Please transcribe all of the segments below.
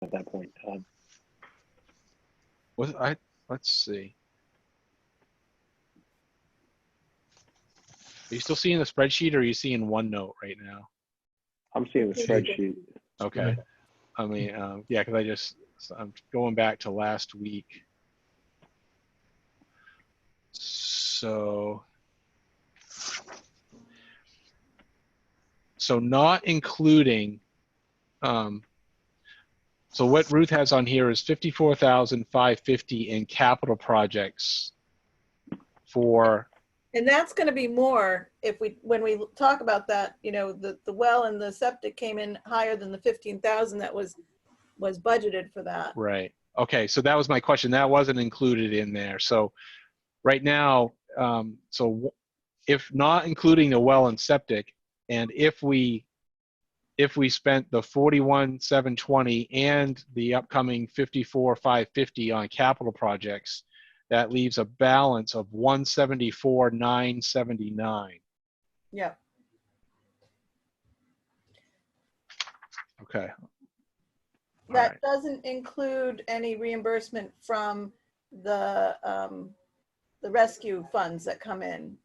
at that point. Let's see. Are you still seeing the spreadsheet, or are you seeing OneNote right now? I'm seeing the spreadsheet. Okay. I mean, yeah, because I'm going back to last week. So not including, so what Ruth has on here is 54,550 in capital projects for. And that's going to be more when we talk about that, you know, the well and the septic came in higher than the 15,000 that was budgeted for that. Right. Okay. So that was my question. That wasn't included in there. So right now, so if not including the well and septic, and if we spent the 41,720 and the upcoming 54,550 on capital projects, that leaves a balance of 174,979. Yeah. Okay. That doesn't include any reimbursement from the rescue funds that come in.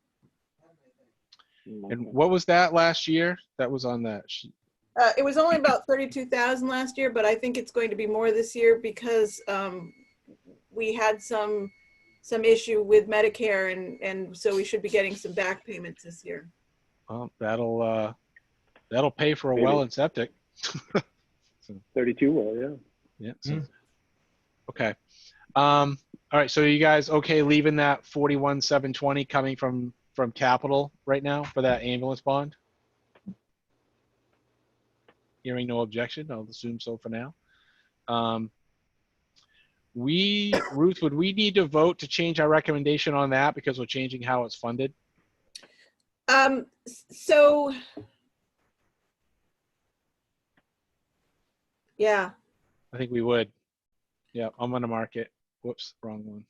And what was that last year? That was on that sheet. It was only about 32,000 last year, but I think it's going to be more this year because we had some issue with Medicare, and so we should be getting some back payments this year. Well, that'll pay for a well and septic. 32 well, yeah. Yeah. So, okay. All right. So you guys okay leaving that 41,720 coming from capital right now for that ambulance bond? Hearing no objection, I'll assume so for now. Ruth, would we need to vote to change our recommendation on that because we're changing how it's funded? So yeah. I think we would. Yeah, I'm gonna mark it. Whoops, wrong one.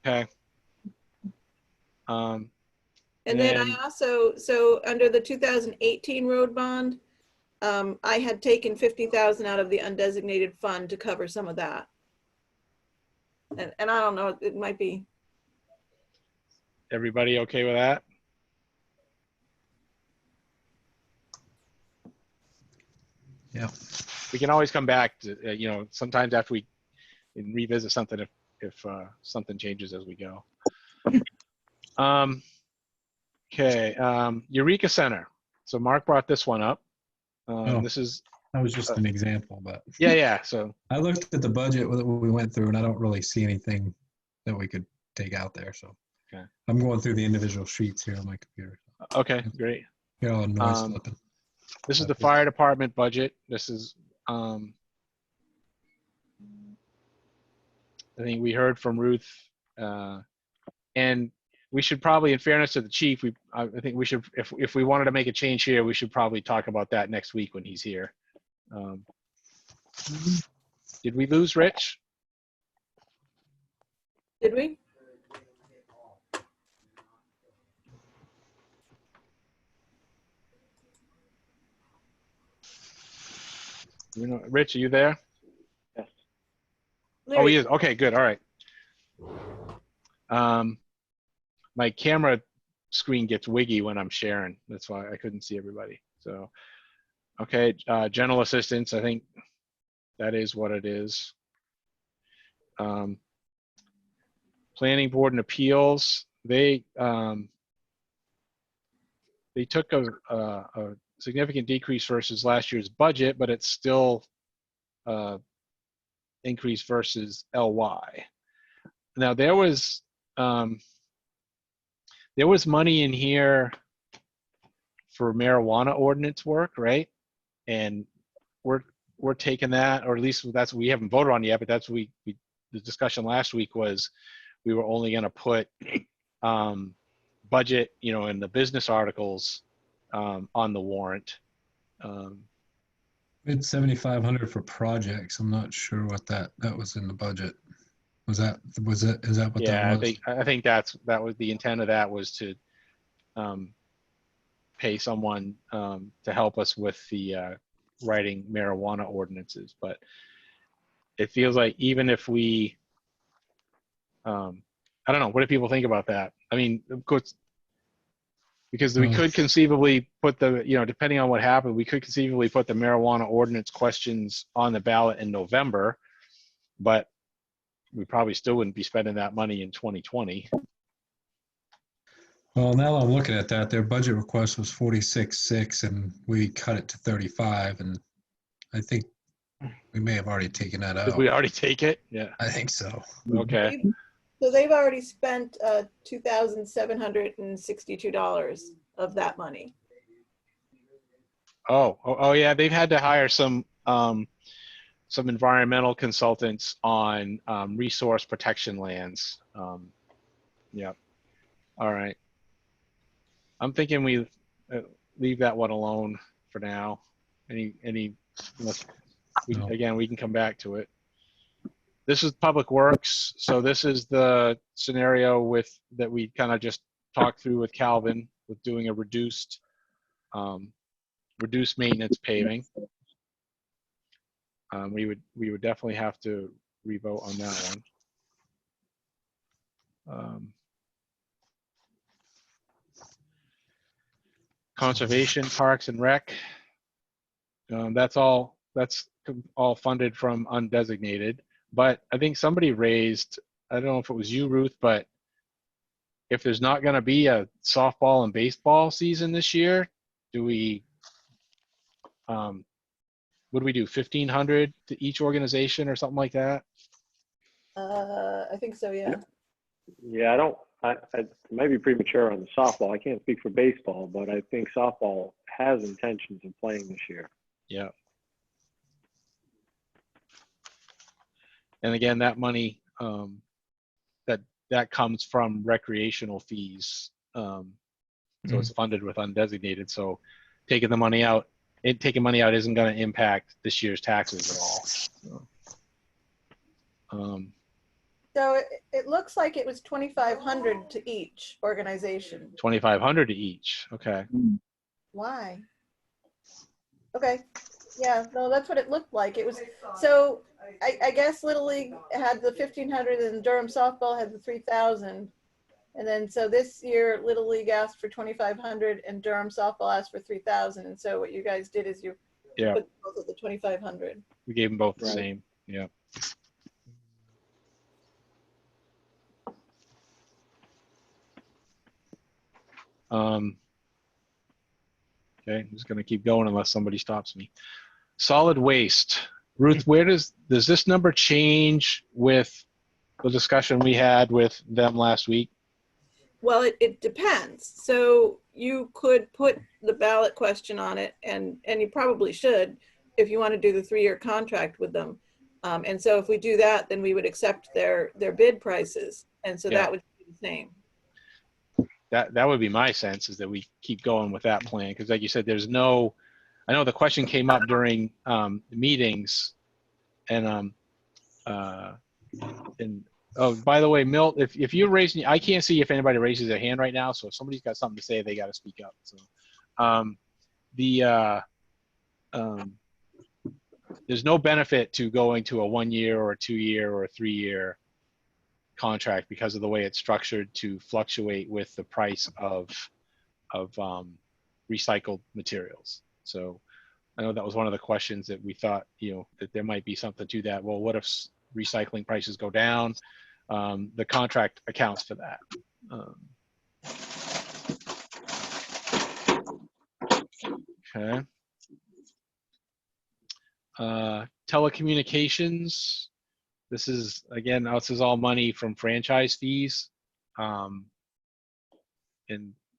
Okay. And then I also, so under the 2018 road bond, I had taken 50,000 out of the undesignated fund to cover some of that. And I don't know, it might be. Everybody okay with that? Yeah. We can always come back to, you know, sometimes after we revisit something if something changes as we go. Okay, Eureka Center. So Mark brought this one up. This is. That was just an example, but. Yeah. So. I looked at the budget that we went through, and I don't really see anything that we could take out there. So. Okay. I'm going through the individual sheets here on my computer. Okay, great. Get all the noise flipping. This is the fire department budget. This is. I think we heard from Ruth, and we should probably, in fairness to the chief, I think we should, if we wanted to make a change here, we should probably talk about that next week when he's here. Did we lose Rich? Did we? You know, Rich, are you there? Yes. Oh, he is. Okay, good. All right. My camera screen gets wiggy when I'm sharing. That's why I couldn't see everybody. So, okay, general assistance, I think that is what it is. Planning board and appeals, they took a significant decrease versus last year's budget, but it's still increase versus LY. Now there was money in here for marijuana ordinance work, right? And we're taking that, or at least that's what we haven't voted on yet, but that's what the discussion last week was we were only going to put budget, you know, in the business articles on the warrant. It's 7,500 for projects. I'm not sure what that was in the budget. is that what Yeah, that was? I think that was the intent of that, was to pay someone to help us with the writing marijuana ordinances. But it feels like even if we, I don't know, what do people think about that? I mean, of course, because we could conceivably put the, depending on what happened, we could conceivably put the marijuana ordinance questions on the ballot in November, but we probably still wouldn't be spending that money in 2020. Well, now I'm looking at that, their budget request was 46.6 and we cut it to 35, and I think we may have already taken that Did out. we already take it? Yeah. I think so. Okay. So they've already spent $2,762 of that money. Oh, yeah. They've had to hire some environmental consultants on resource protection lands. Yep. All right. I'm thinking we leave that one alone for now. Unless No. again, we can come back to it. This is Public Works. So this is the scenario that we kind of just talked through with Calvin, with doing a reduced maintenance paving. We would definitely have to revote on that one. Conservation, Parks and Rec. That's all funded from undesignated. But I think somebody raised, I don't know if it was you, Ruth, but if there's not going to be a softball and baseball season this year, do we, what do we do? 1,500 to each organization or something like that? I think so, yeah. Yeah, I might be premature on the softball. I can't speak for baseball, but I think softball has intentions of playing this year. Yeah. And again, that money that comes from recreational fees. So it's funded with undesignated. So taking money out isn't going to impact this year's taxes at all. So it looks like it was 2,500 to each organization. 2,500 to each. Okay. Why? Okay. Yeah, no, that's what it looked like. It was, so I guess Little League had the 1,500 and Durham softball had the 3,000. And then, so this year Little League asked for 2,500 and Durham softball asked for 3,000. And so what you guys did is you put both of the 2,500. We gave them both the Right. same. Yeah. Okay, I'm just going to keep going unless somebody stops me. Solid waste. Ruth, where does this number change with the discussion we had with them last week? Well, it depends. So you could put the ballot question on it, and you probably should if you want to do the 3-year contract with them. And so if we do that, then we would accept their bid prices. And so that would be the same. That would be my sense, is that we keep going with that plan, because like you said, I know the question came up during meetings, and oh, by the way, Milt, if you're raising, I can't see if anybody raises their hand right now, so if somebody's got something to say, they got to speak up. So there's no benefit to going to a 1-year or a 2-year or a 3-year contract because of the way it's structured to fluctuate with the price of recycled materials. So I know that was one of the questions that we thought, that there might be something to that. Well, what if recycling prices go down? The contract accounts for that. Okay. Telecommunications. This is all money from franchise fees, and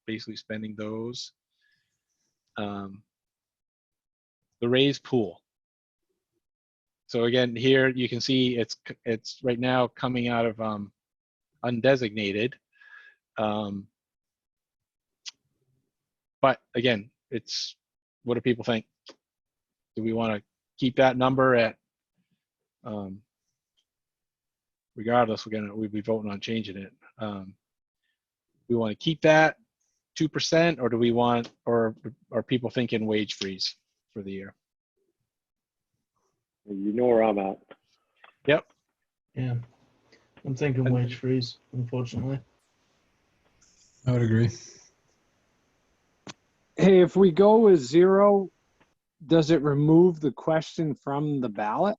basically spending those. The raised pool. So again, here you can see it's right now coming out of undesignated. But again, what do people think? Do we want to keep that number at regardless, we'd be voting on changing it. We want to keep that 2%, or do we want, or are people thinking wage freeze for the year? You know where I'm at. Yep. Yeah. I'm thinking wage freeze, unfortunately. I would agree. Hey, if we go with 0, does it remove the question from the ballot?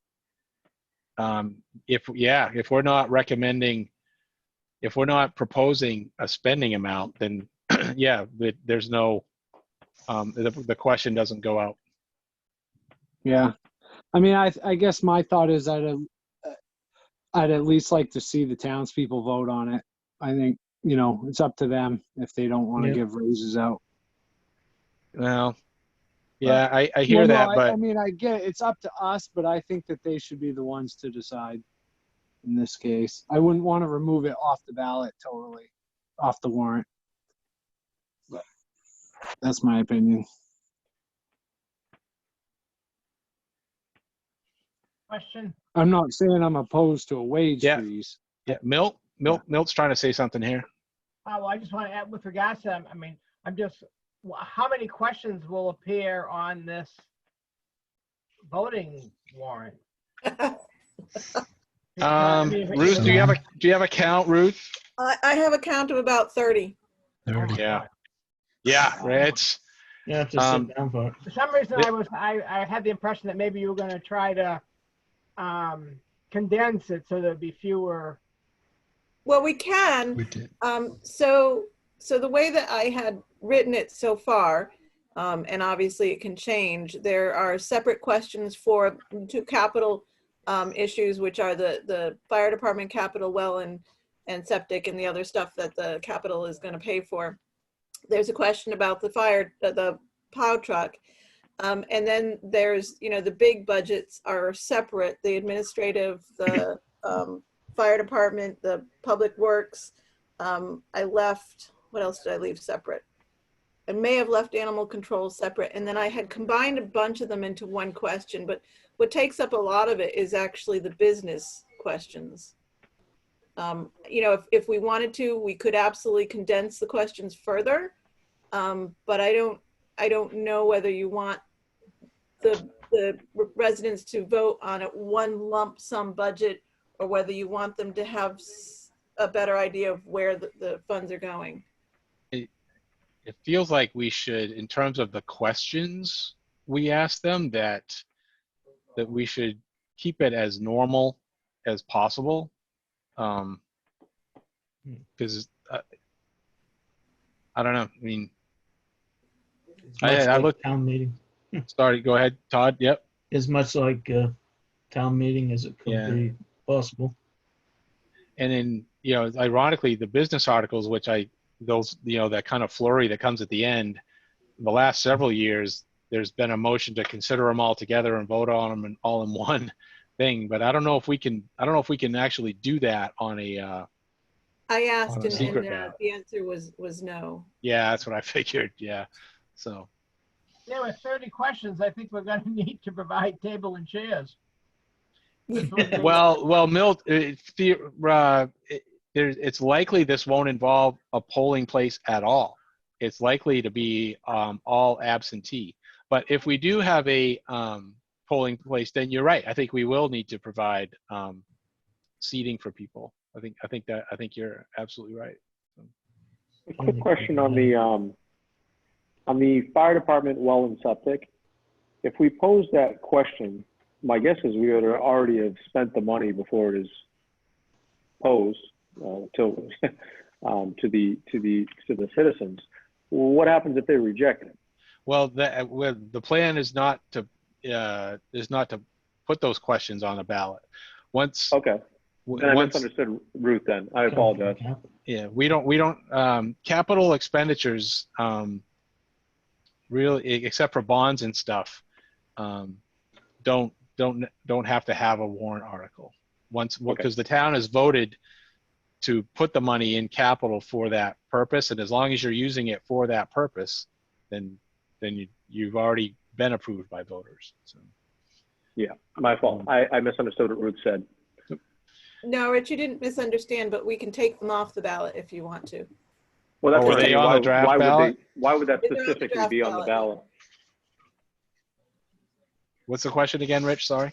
If we're not recommending, if we're not proposing a spending amount, then yeah, there's no, the question doesn't go out. Yeah. I mean, I guess my thought is I'd at least like to see the townspeople vote on it. I think, it's up to them if they don't want to Yep. give raises out. Well, yeah, I hear Well, no, that, but I mean, I get it. It's up to us, but I think that they should be the ones to decide in this case. I wouldn't want to remove it off the ballot totally, off the warrant. But that's my opinion. Question. I'm not saying I'm opposed to a wage Yeah. freeze. yeah, Milt's trying to say something here. Well, I just want to add with regards to that, I mean, how many questions will appear on this voting warrant? Ruth, do you have a count, Ruth? I have a count of about 30. 30. Yeah. Yeah, right. It's You have to sit down for it. For some reason, I had the impression that maybe you were going to try to condense it so there'd be fewer. Well, we can. We did. So the way that I had written it so far, and obviously it can change, there are separate questions for 2 capital issues, which are the fire department capital well and septic and the other stuff that the capital is going to pay for. There's a question about the plow truck. And then there's, the big budgets are separate, the administrative, the fire department, the public works. I left, what else did I leave separate? I may have left animal control separate. And then I had combined a bunch of them into one question, but what takes up a lot of it is actually the business questions. If we wanted to, we could absolutely condense the questions further. But I don't know whether you want the residents to vote on a one lump sum budget or whether you want them to have a better idea of where the funds are going. It feels like we should, in terms of the questions we ask them, that we should keep it as normal as possible. Because I don't know. I mean, It's much I like look. town meeting. Sorry, go ahead, Todd. Yep. As much like town meeting as it could Yeah. be possible. And then, ironically, the business articles, which that kind of flurry that comes at the end, the last several years, there's been a motion to consider them all together and vote on them all in one thing. But I don't know if we can actually do that on a, I asked On a secret and ballot. the answer was no. yeah, that's what I figured. Yeah. So, There were 30 questions. I think we're going to need to provide table and chairs. well, Milt, it's likely this won't involve a polling place at all. It's likely to be all absentee. But if we do have a polling place, then you're right. I think we will need to provide seating for people. I think you're absolutely right. A quick question on the fire department well and septic. If we pose that question, my guess is we would already have spent the money before it is posed to the citizens. What happens if they reject it? Well, the plan is not to put those questions on the ballot. Once Okay, then I misunderstood Ruth. Then I apologize. Yeah, we don't capital expenditures really, except for bonds and stuff, don't have to have a warrant article because the town has voted to put the money in capital for that purpose, and as long as you're using it for that purpose, then you've already been approved by voters. So. Yeah, my fault. I misunderstood what Ruth said. No, Rich, you didn't misunderstand, but we can take them off the ballot if you want to. Well, that's Oh, were what I they mean. on the Why, draft why would ballot? why would that They're on the specifically draft be on the ballot. ballot? What's the question again, Rich? Sorry.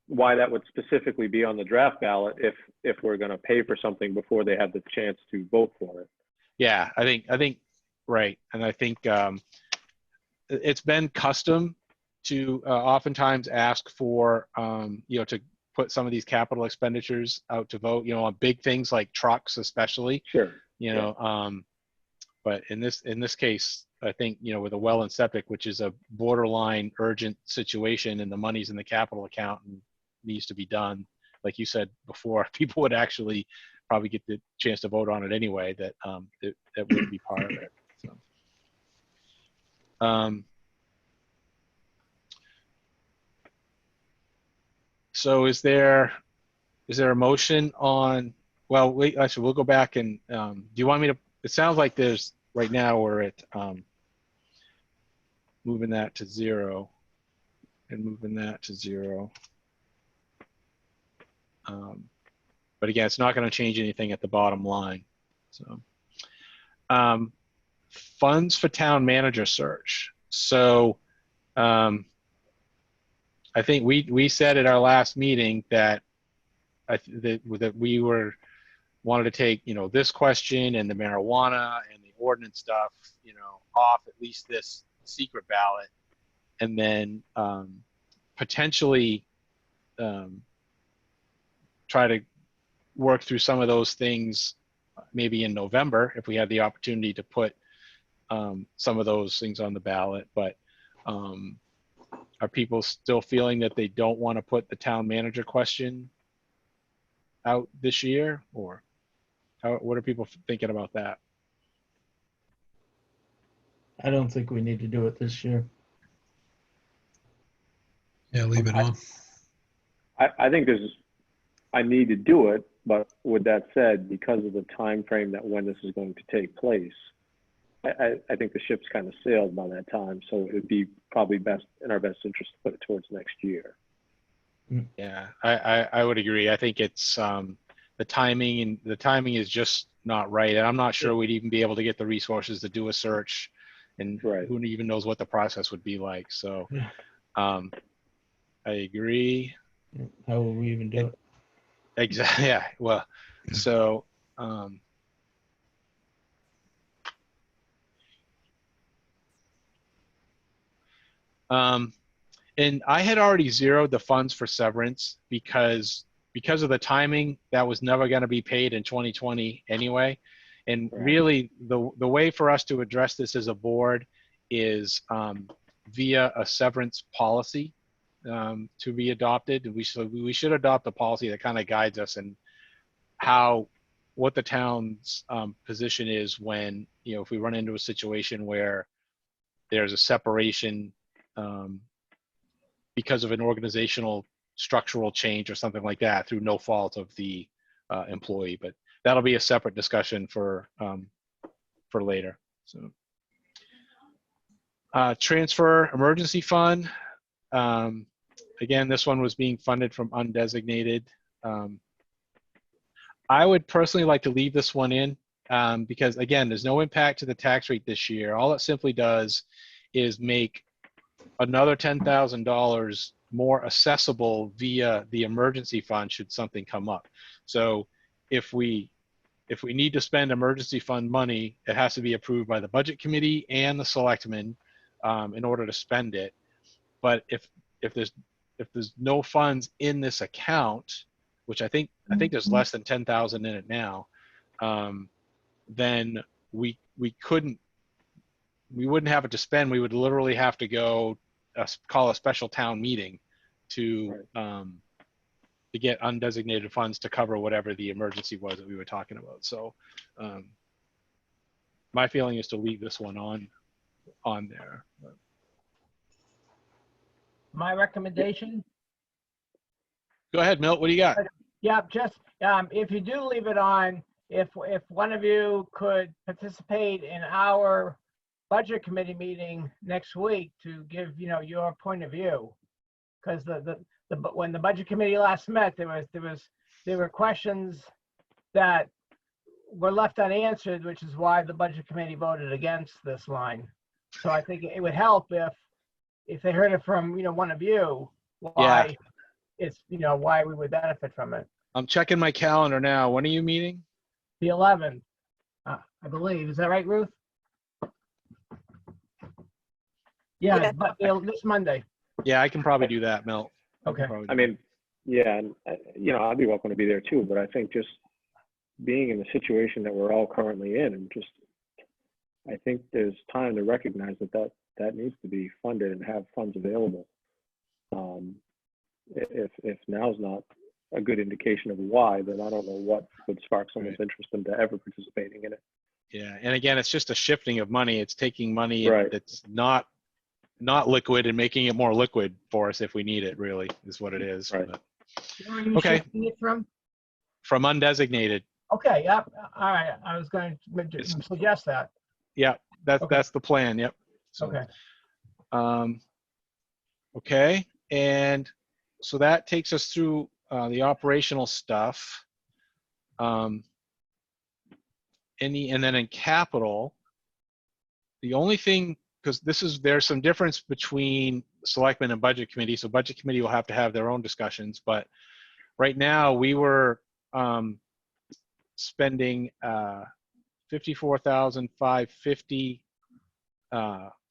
Why that would specifically be on the draft ballot if we're going to pay for something before they have the chance to vote for it? Yeah, I think right, and I think it's been custom to oftentimes ask for to put some of these capital expenditures out to vote. On big things like trucks, especially. Sure. But in this case, I think with a well and septic, which is a borderline urgent situation, and the money's in the capital account and needs to be done, like you said before, people would actually probably get the chance to vote on it anyway. That would be part of it. So is there a motion on? Well, wait. Actually, we'll go back and do you want me to? It sounds like there's right now we're at moving that to 0 and moving that to 0. But again, it's not going to change anything at the bottom line. So, funds for town manager search. So, I think we said at our last meeting that that we wanted to take this question and the marijuana and the ordinance stuff off at least this secret ballot, and then potentially try to work through some of those things maybe in November if we have the opportunity to put some of those things on the ballot. But are people still feeling that they don't want to put the town manager question out this year, or what are people thinking about that? I don't think we need to do it this year. Yeah, leave it on. I think I need to do it, but with that said, because of the time frame that when this is going to take place, I think the ship's kind of sailed by that time. So it would be probably in our best interest to put it towards next year. Yeah, I would agree. I think it's the timing is just not right, and I'm not sure we'd even be able to get the resources to do a search, and Right. who even knows what the process would be like. So, Yeah. I agree. How will we even do it? Exactly. Yeah. Well, so. And I had already zeroed the funds for severance because of the timing, that was never going to be paid in 2020 anyway. And Right. really, the way for us to address this as a board is via a severance policy to be adopted. We should adopt a policy that kind of guides us in what the town's position is when if we run into a situation where there's a separation because of an organizational structural change or something like that through no fault of the employee. But that'll be a separate discussion for later. So transfer emergency fund. Again, this one was being funded from undesignated. I would personally like to leave this one in because again, there's no impact to the tax rate this year. All it simply does is make another $10,000 more accessible via the emergency fund should something come up. So if we need to spend emergency fund money, it has to be approved by the budget committee and the selectmen in order to spend it. But if there's no funds in this account, which I think there's less than 10,000 in it now, then we wouldn't have it to spend. We would literally have to go call a special town meeting to get undesignated funds to cover whatever the emergency was that we were talking about. So my feeling is to leave this one on there. My recommendation, Go ahead, Milt. What do you got? yeah, just, if you do leave it on, if one of you could participate in our budget committee meeting next week to give, your point of view. Because when the budget committee last met, there was there were questions that were left unanswered, which is why the budget committee voted against this line. So I think it would help if they heard it from, one of you, why it's, why we would benefit from it. I'm checking my calendar now. When are you meeting? The 11th, I believe. Is that right, Ruth? Yeah, Yeah. but this Monday. Yeah, I can probably do that, Mel. Okay. I mean, yeah, and, I'd be welcome to be there too, but I think just being in the situation that we're all currently in, and just, I think there's time to recognize that needs to be funded and have funds available. If now's not a good indication of why, then I don't know what would spark someone's interest into ever participating in it. Yeah, and again, it's just a shifting of money. It's taking money Right. that's not liquid and making it more liquid for us if we need it, really, is what it is. Right. But Where are you Okay. shifting it from? from undesignated, Okay, yep. All right. I was going to suggest that. yeah, Okay. that's the plan, yep. So, Okay. Okay, and so that takes us through the operational stuff. And then in capital, the only thing, because there's some difference between selectmen and budget committee, so budget committee will have to have their own discussions, but right now we were spending $54,550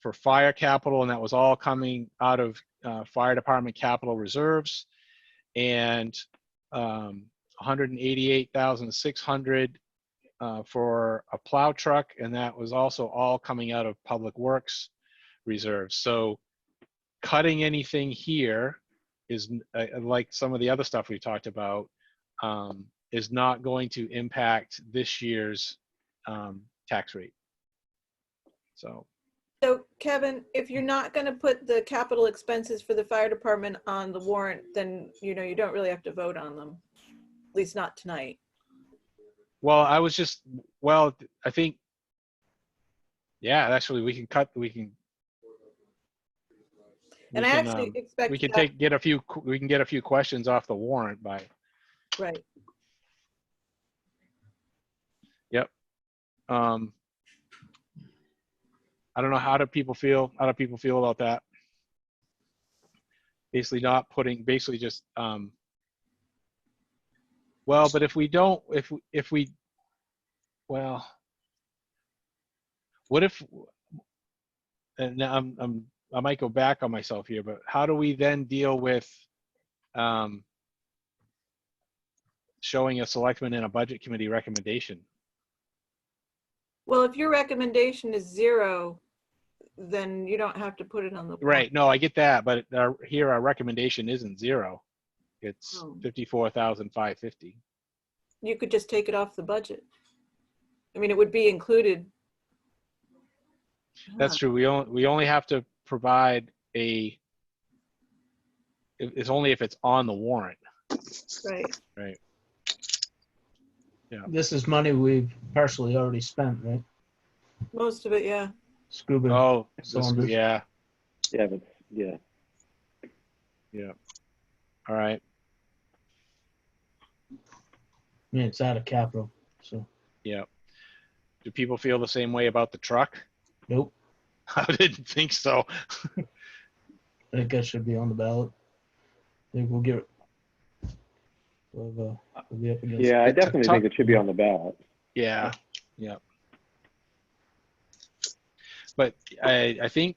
for fire capital, and that was all coming out of fire department capital reserves, and 188,600 for a plow truck, and that was also all coming out of public works reserves. So cutting anything here is, like some of the other stuff we talked about, is not going to impact this year's tax rate. So Kevin, if you're not going to put the capital expenses for the fire department on the warrant, then, you don't really have to vote on them, at least not tonight. well, I think, yeah, actually we can And I actually expect we can that- get a few questions off the warrant by, Right. I don't know, how do people feel about that? Basically not putting, basically just, well, but if we, well, what if, and now I might go back on myself here, but how do we then deal with showing a selectman and a budget committee recommendation? Well, if your recommendation is 0, then you don't have to put it on the. Right, no, I get that, but here our recommendation isn't 0. It's Oh. 54,550. You could just take it off the budget. I mean, it would be included. That's true. We only have to provide it's only if it's on the warrant. Right. Right. Yeah. This is money we've partially already spent, right? Most of it, yeah. Scuba. Oh, Cylinders. yeah. Yeah, but yeah. All right. I mean, it's out of capital, so Yeah. Do people feel the same way about the truck? nope. I didn't think so. I think that should be on the ballot. I think we'll get it. We'll be up against. Yeah, I It's a definitely tough- think it should be on the ballot. Yeah. Yeah. But I think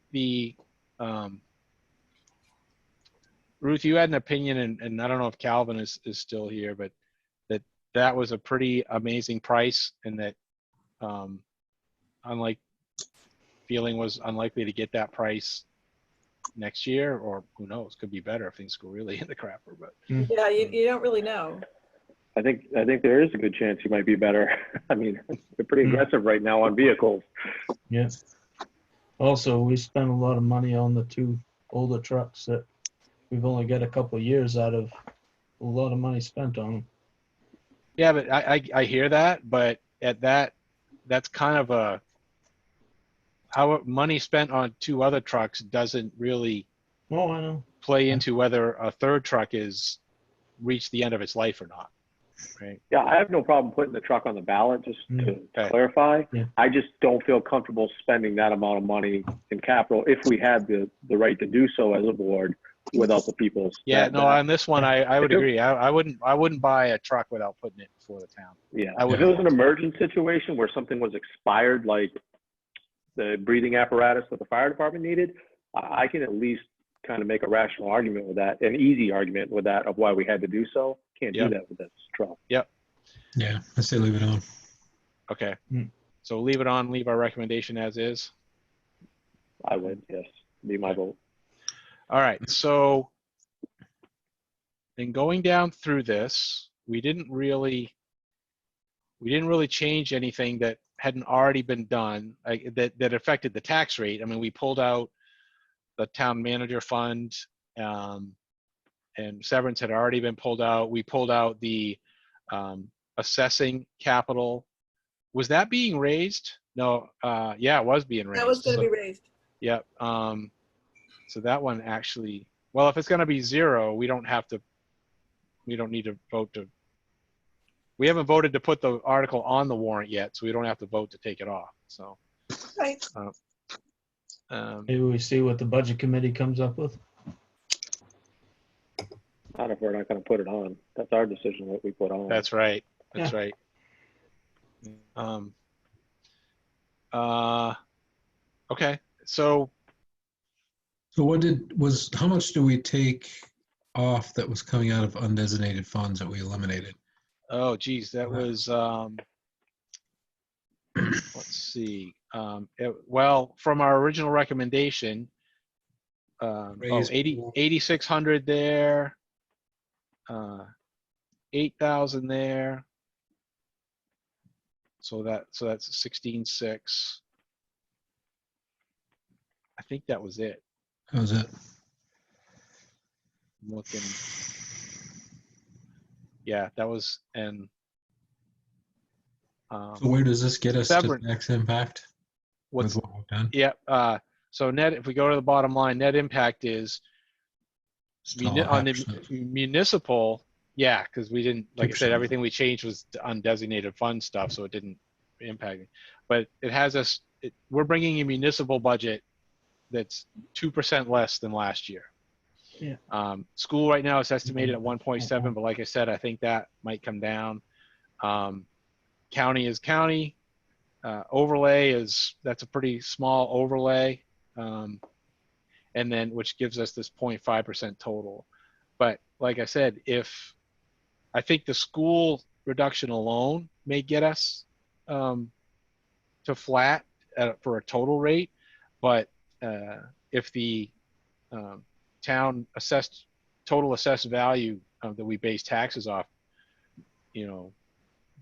Ruth, you had an opinion, and I don't know if Calvin is still here, but that was a pretty amazing price, and that Feeling was unlikely to get that price next year, or who knows, could be better if things go really in the crapper. But Yeah, you don't really know. I think there is a good chance you might be better. I mean, they're pretty aggressive right now on vehicles. Yeah. Also, we spent a lot of money on the 2 older trucks that we've only got a couple of years out of. A lot of money spent on them. yeah, but I hear that, but that's kind of how money spent on 2 other trucks doesn't really Oh, I know. play into whether a 3rd truck is reached the end of its life or not. Right. Yeah, I have no problem putting the truck on the ballot, just to Okay. clarify. Yeah. I just don't feel comfortable spending that amount of money in capital if we had the right to do so as a board without the people's. Yeah, that- no, that- on this one, I would If it- agree. I wouldn't buy a truck without putting it before the town. Yeah, I if would- it was an emergent situation where something was expired, like the breathing apparatus that the fire department needed, I can at least kind of make a rational argument with that, an easy argument with that of why we had to do so. Can't do Yep. that with this truck. Yeah, I say leave it on. Okay. Hmm. So leave it on, leave our recommendation as is. I would, yes, be my vote. All right, so in going down through this, we didn't really change anything that hadn't already been done, that affected the tax rate. I mean, we pulled out the town manager fund, and severance had already been pulled out. We pulled out the assessing capital. Was that being raised? No, yeah, it was being raised. That was going to be raised. Yep. So that one actually, well, if it's going to be 0, we don't need to vote to, we haven't voted to put the article on the warrant yet, so we don't have to vote to take it off. So, Right. Maybe we see what the budget committee comes up with. Not if we're not going to put it on. That's our decision what we put on. that's right. That's right. Okay. So How much do we take off that was coming out of undesignated funds that we eliminated? oh, geez, that was, let's see. Well, from our original recommendation, Raise 8,600 there, 8,000 there. So that's 16,600. I think that was it. That was it. I'm looking. Yeah, that was, and So where does this get us to Severance. tax impact what's, with what we've done? yeah, so net, if we go to the bottom line, net impact is Still on the 5%. municipal, yeah, because we didn't, like I said, 2%. everything we changed was undesignated fund stuff, so it didn't impact it. But it has us, we're bringing a municipal budget that's 2% less than last year. Yeah. School right now is estimated at 1.7, but like I said, I think that might come down. County is county. Overlay that's a pretty small overlay. And then, which gives us this 0.5% total. But like I said, I think the school reduction alone may get us to flat for a total rate, but if the town total assessed value that we base taxes off,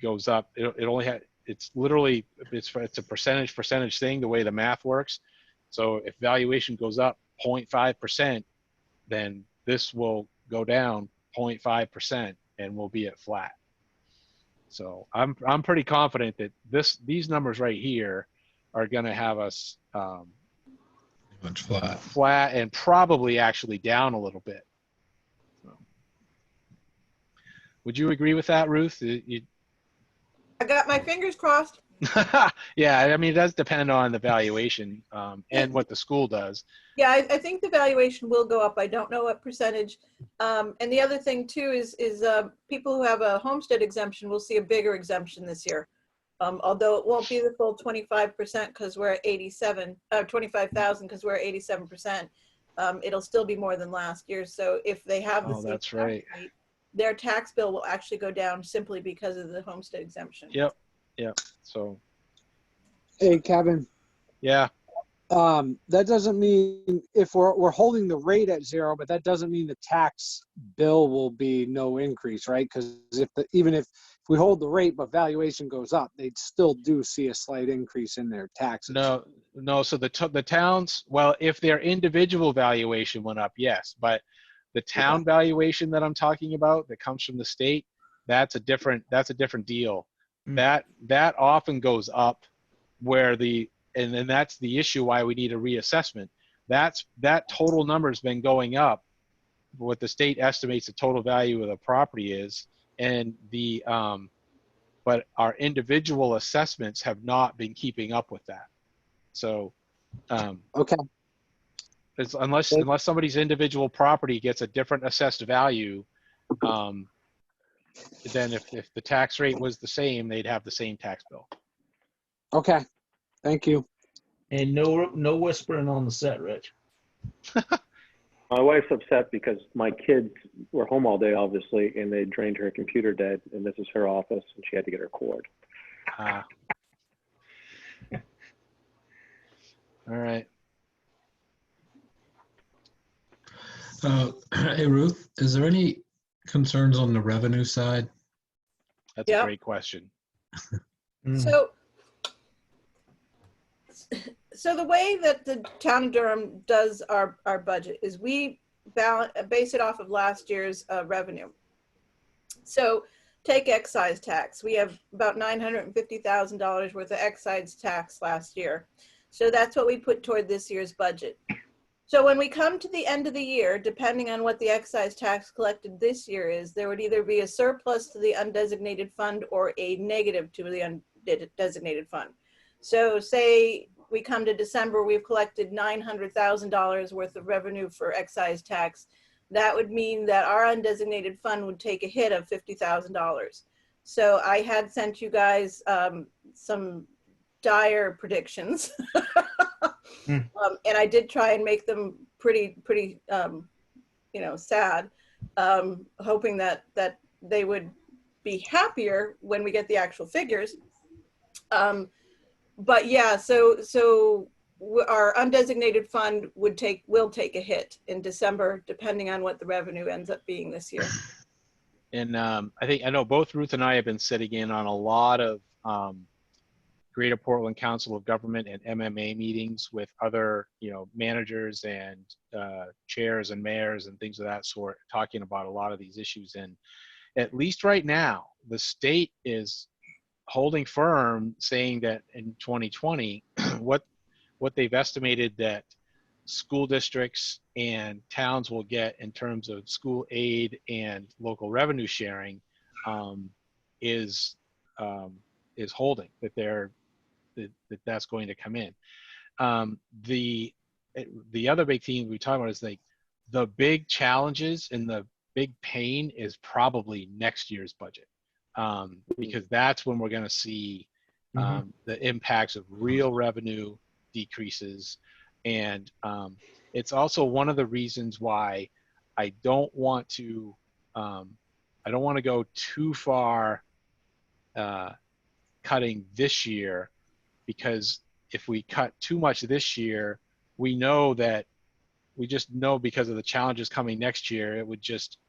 goes up, it's literally, it's a percentage thing, the way the math works. So if valuation goes up 0.5%, then this will go down 0.5% and we'll be at flat. So I'm pretty confident that these numbers right here are going to have us Much flat. flat and probably actually down a little bit. So, would you agree with that, Ruth? I got my fingers crossed. Yeah, I mean, it does depend on the valuation and what the school does. Yeah, I think the valuation will go up. I don't know what percentage. And the other thing too is people who have a homestead exemption will see a bigger exemption this year. Although it won't be the full 25% because we're at 25,000 because we're at 87%. It'll still be more than last year. So if they have the Oh, same that's tax right. rate, their tax bill will actually go down simply because of the homestead exemption. Yep. So, Hey, Kevin, yeah. that doesn't mean if we're holding the rate at 0, but that doesn't mean the tax bill will be no increase, right? Because even if we hold the rate but valuation goes up, they'd still do see a slight increase in their taxes. No. So the towns, well, if their individual valuation went up, yes, but the town valuation that I'm talking about that comes from the state, that's a different deal. Mm. That often goes up where and then that's the issue why we need a reassessment. That total number has been going up. What the state estimates the total value of the property is and but our individual assessments have not been keeping up with that. So Okay, unless somebody's individual property gets a different assessed value, then if the tax rate was the same, they'd have the same tax bill. okay. Thank you. And no whispering on the set, Rich. My wife's upset because my kids were home all day, obviously, and they drained her computer dead, and this is her office, and she had to get her cord. All right. Hey, Ruth, is there any concerns on the revenue side? That's Yep. a great question. So the way that the town of Durham does our budget is we base it off of last year's revenue. So take excise tax. We have about $950,000 worth of excise tax last year. So that's what we put toward this year's budget. So when we come to the end of the year, depending on what the excise tax collected this year is, there would either be a surplus to the undesignated fund or a negative to the undesignated fund. So say we come to December, we've collected $900,000 worth of revenue for excise tax. That would mean that our undesignated fund would take a hit of $50,000. So I had sent you guys some dire predictions. And I did try and make them pretty sad, hoping that they would be happier when we get the actual figures. But yeah, so our undesignated fund will take a hit in December, depending on what the revenue ends up being this year. And I know both Ruth and I have been sitting in on a lot of Greater Portland Council of Government and MMA meetings with other, managers and chairs and mayors and things of that sort, talking about a lot of these issues. And at least right now, the state is holding firm, saying that in 2020, what they've estimated that school districts and towns will get in terms of school aid and local revenue sharing is holding, that's going to come in. The other big theme we talk about is like the big challenges and the big pain is probably next year's budget, because that's when we're going to see the impacts of real revenue decreases. And it's also one of the reasons why I don't want to go too far cutting this year, because if we cut too much this year, we just know because of the challenges coming next year, it would just,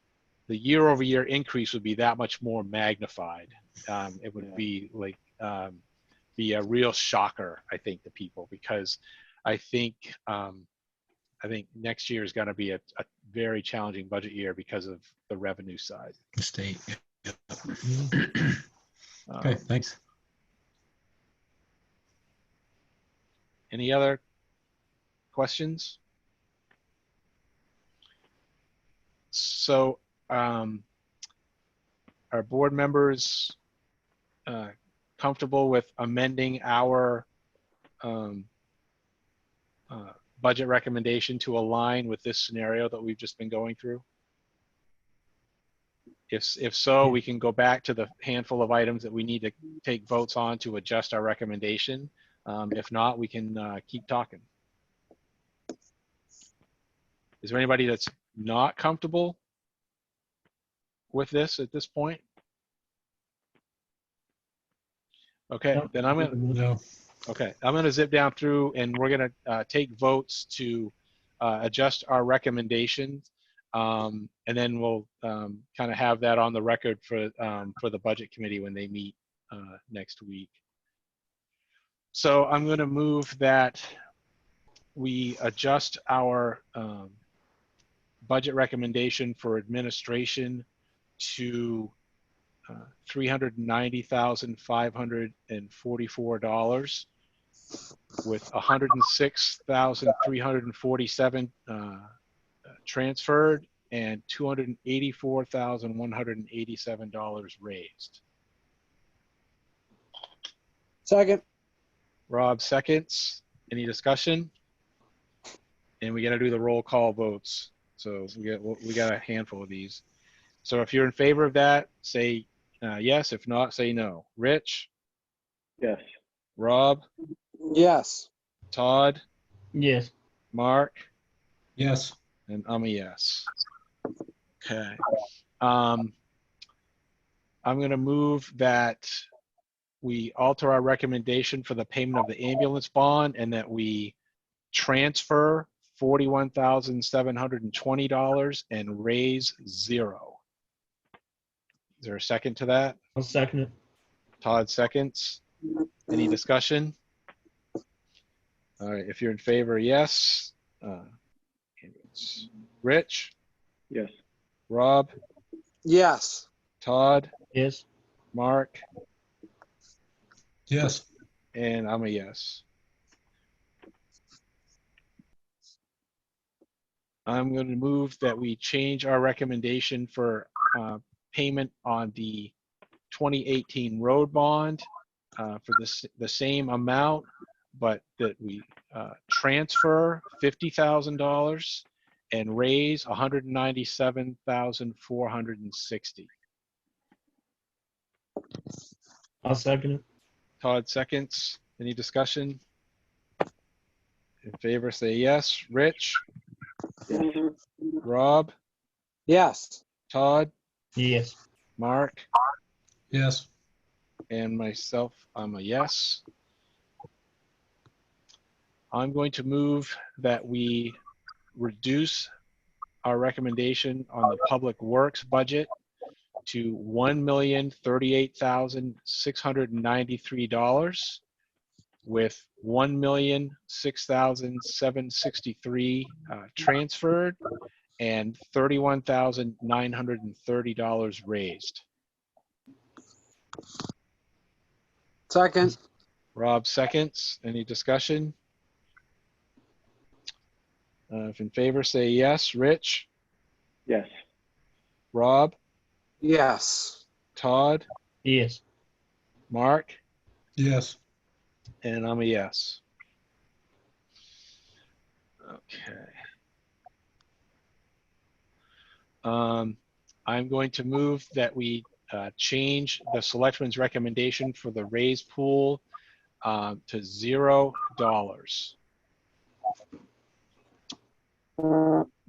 the year-over-year increase would be that much more magnified. It would be like, be a real shocker, I think, to people, because I think next year is going to be a very challenging budget year because of the revenue side. State. Yeah. Okay, thanks. Any other questions? So, are board members comfortable with amending our budget recommendation to align with this scenario that we've just been going through? If so, we can go back to the handful of items that we need to take votes on to adjust our recommendation. If not, we can keep talking. Is there anybody that's not comfortable with this at this point? Okay, Nope. then I'm gonna zip down through, and we're gonna take votes to adjust our recommendations, and then we'll kind of have that on the record for the budget committee when they meet next week. So I'm going to move that we adjust our budget recommendation for administration to $390,544, with $106,347 transferred and $284,187 raised. Second. Rob seconds. Any discussion? And we got to do the roll call votes. So we got a handful of these. So if you're in favor of that, say yes. If not, say no. Rich, Yes. Rob, Yes. Todd, Yes. Mark, Yes. and I'm a yes. Okay. I'm going to move that we alter our recommendation for the payment of the ambulance bond and that we transfer $41,720 and raise $0. Is there a second to that? I'll second it. Todd seconds. Any discussion? All right, if you're in favor, yes. Rich, Yes. Rob, Yes. Todd, Yes. Mark, Yes. and I'm a yes. I'm going to move that we change our recommendation for payment on the 2018 road bond for the same amount, but that we transfer $50,000 and raise $197,460. I'll second it. Todd seconds. Any discussion? In favor, say yes. Rich, Yes. Rob, Yes. Todd, Yes. Mark, Yes. and myself, I'm a yes. I'm going to move that we reduce our recommendation on the public works budget to $1,038,693 with $1,006,763 transferred and $31,930 raised. Second. Rob seconds. Any discussion? If in favor, say yes. Rich, Yes. Rob, Yes. Todd, Yes. Mark, Yes. and I'm a yes. Okay. I'm going to move that we change the selectmen's recommendation for the raise pool to $0.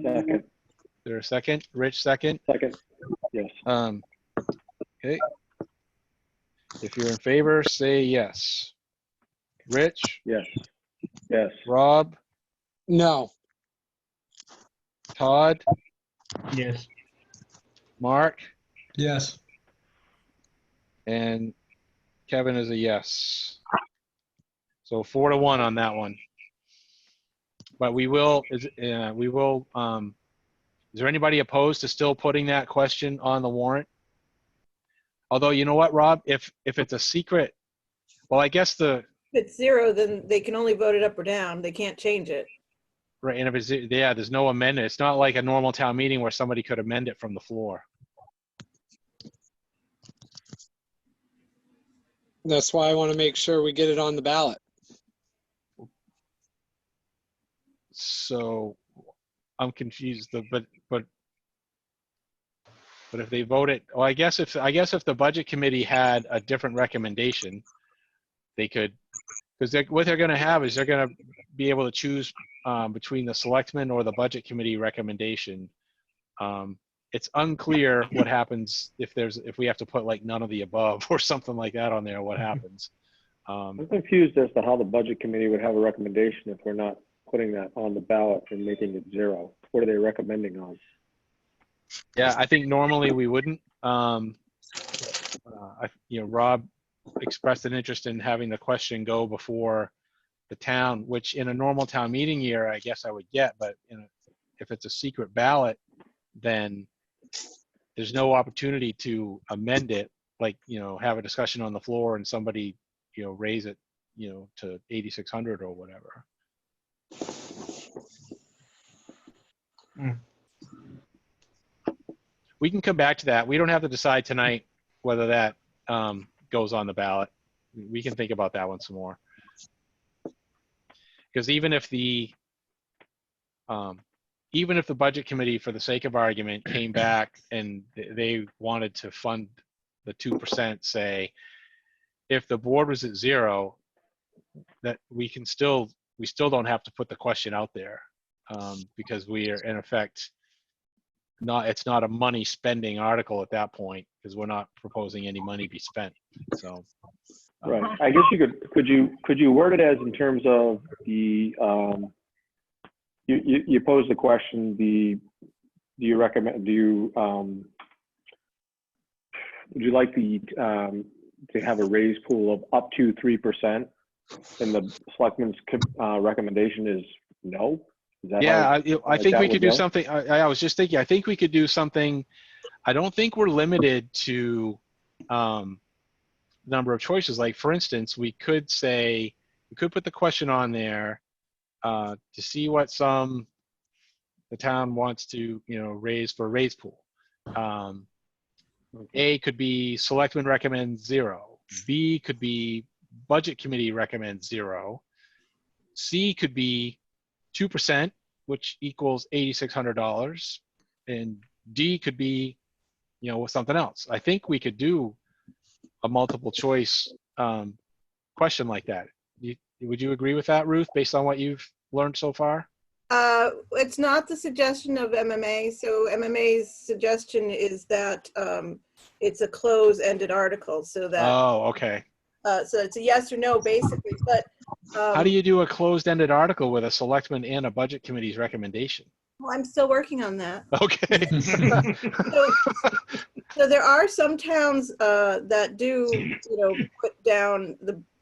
Second. Is there a second? Rich, second. Second. Yes. Okay. If you're in favor, say yes. Rich, Yes. Yes. Rob, No. Todd, Yes. Mark, Yes. and Kevin is a yes. So 4-1 on that one. But we will, is there anybody opposed to still putting that question on the warrant? Although, you know what, Rob, if it's a secret, well, I guess If it's 0, then they can only vote it up or down. They can't change it. right, and if it's, yeah, there's no amendment. It's not like a normal town meeting where somebody could amend it from the floor. That's why I want to make sure we get it on the ballot. So I'm confused, but if they vote it, well, I guess if the budget committee had a different recommendation, they could, because what they're going to have is they're going to be able to choose between the selectmen or the budget committee recommendation. It's unclear what happens if we have to put like none of the above or something like that on there. What happens? I'm confused as to how the budget committee would have a recommendation if we're not putting that on the ballot and making it 0. What are they recommending on? Yeah, I think normally we wouldn't. Rob expressed an interest in having the question go before the town, which in a normal town meeting year, I guess I would get, but if it's a secret ballot, then there's no opportunity to amend it, like, have a discussion on the floor and somebody, raise it, to 8,600 or whatever. we can come back to that. We don't have to decide tonight whether that goes on the ballot. We can think about that one some more. Because even if the budget committee, for the sake of argument, came back and they wanted to fund the 2%, say, if the board was at 0, that we still don't have to put the question out there, because we are in effect it's not a money spending article at that point, because we're not proposing any money be spent. So Right. I guess could you word it as in terms of the, you pose the question, would you like to have a raise pool of up to 3%, and the selectmen's recommendation is no? Is that yeah, I think that we would could do go? something. I was just thinking, I think we could do something. I don't think we're limited to number of choices. Like, for instance, we could put the question on there to see what the town wants to, raise for a raise pool. A could be selectmen recommend 0. B could be budget committee recommends 0. C could be 2%, which equals $8,600, and D could be, something else. I think we could do a multiple choice question like that. Would you agree with that, Ruth, based on what you've learned so far? It's not the suggestion of MMA. So MMA's suggestion is that it's a close-ended article, so that Oh, okay. so it's a yes or no basically. But How do you do a closed-ended article with a selectman and a budget committee's recommendation? well, I'm still working on that. Okay. So there are some towns that do, put down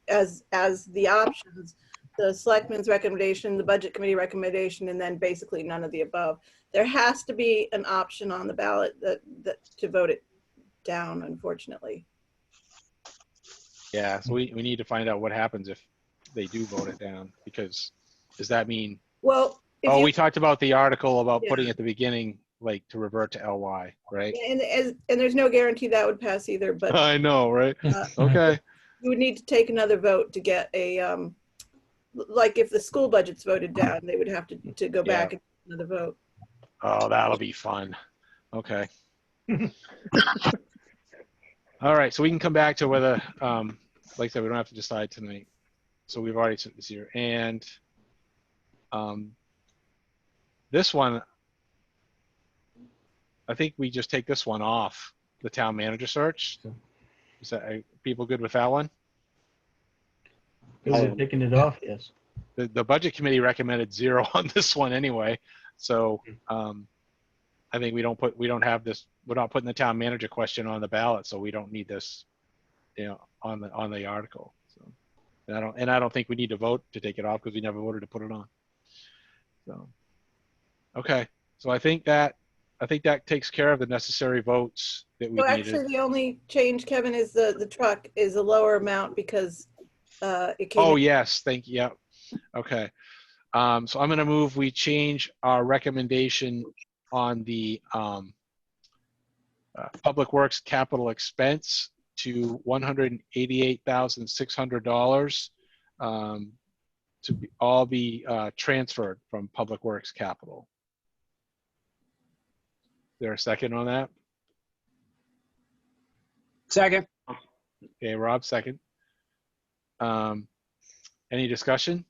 as the options, the selectmen's recommendation, the budget committee recommendation, and then basically none of the above. There has to be an option on the ballot that to vote it down, unfortunately. Yeah, so we need to find out what happens if they do vote it down, because does that mean, Well, if we talked about the article about Yeah. putting at the beginning, like, to revert to LY, right? and there's no guarantee that would pass either, but I know, right? Okay. you would need to take another vote to get a like if the school budget's voted down, they would have to go back and take another vote. Oh, that'll be fun. Okay. All right, so we can come back to whether, like I said, we don't have to decide tonight. So we've already took this here. And this one, I think we just take this one off the town manager search. Is that, are people good with that one? Because they're taking it off, yes. The budget committee recommended 0 on this one anyway. So I think we're not putting the town manager question on the ballot, so we don't need this, on the article. So, and I don't think we need to vote to take it off, because we never voted to put it on. So, okay. So I think that takes care of the necessary votes that we So needed. actually, the only change, Kevin, is the truck is a lower amount because it came. Oh, yes, thank you. Yep. Okay. So I'm going to move, we change our recommendation on the Public Works capital expense to $188,600 to all be transferred from Public Works capital. Is there a second on that? Second. Okay, Rob, second. Any discussion?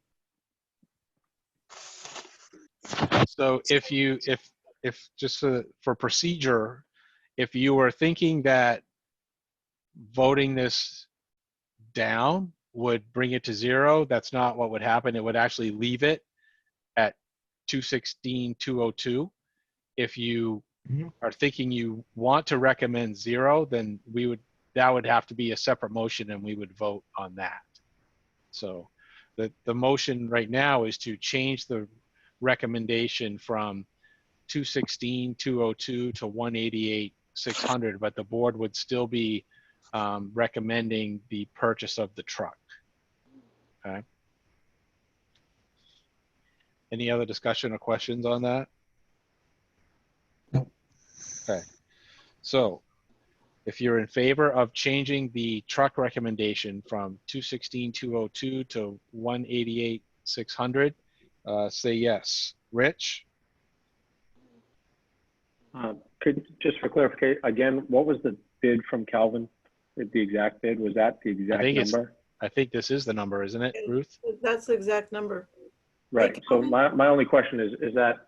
So if just for procedure, if you were thinking that voting this down would bring it to 0, that's not what would happen. It would actually leave it at 216,202. If you are thinking you want to recommend 0, then that would have to be a separate motion, and we would vote on that. So the motion right now is to change the recommendation from 216,202 to 188,600, but the board would still be recommending the purchase of the truck. Okay. Any other discussion or questions on that? Nope. Okay. So if you're in favor of changing the truck recommendation from 216,202 to 188,600, say yes. Rich? Could, just for clarification, again, what was the bid from Calvin? The exact bid, was that the exact think it's- number? I think this is the number, isn't it, Ruth? That's the exact number. Right, Right, so Calvin? my only question is that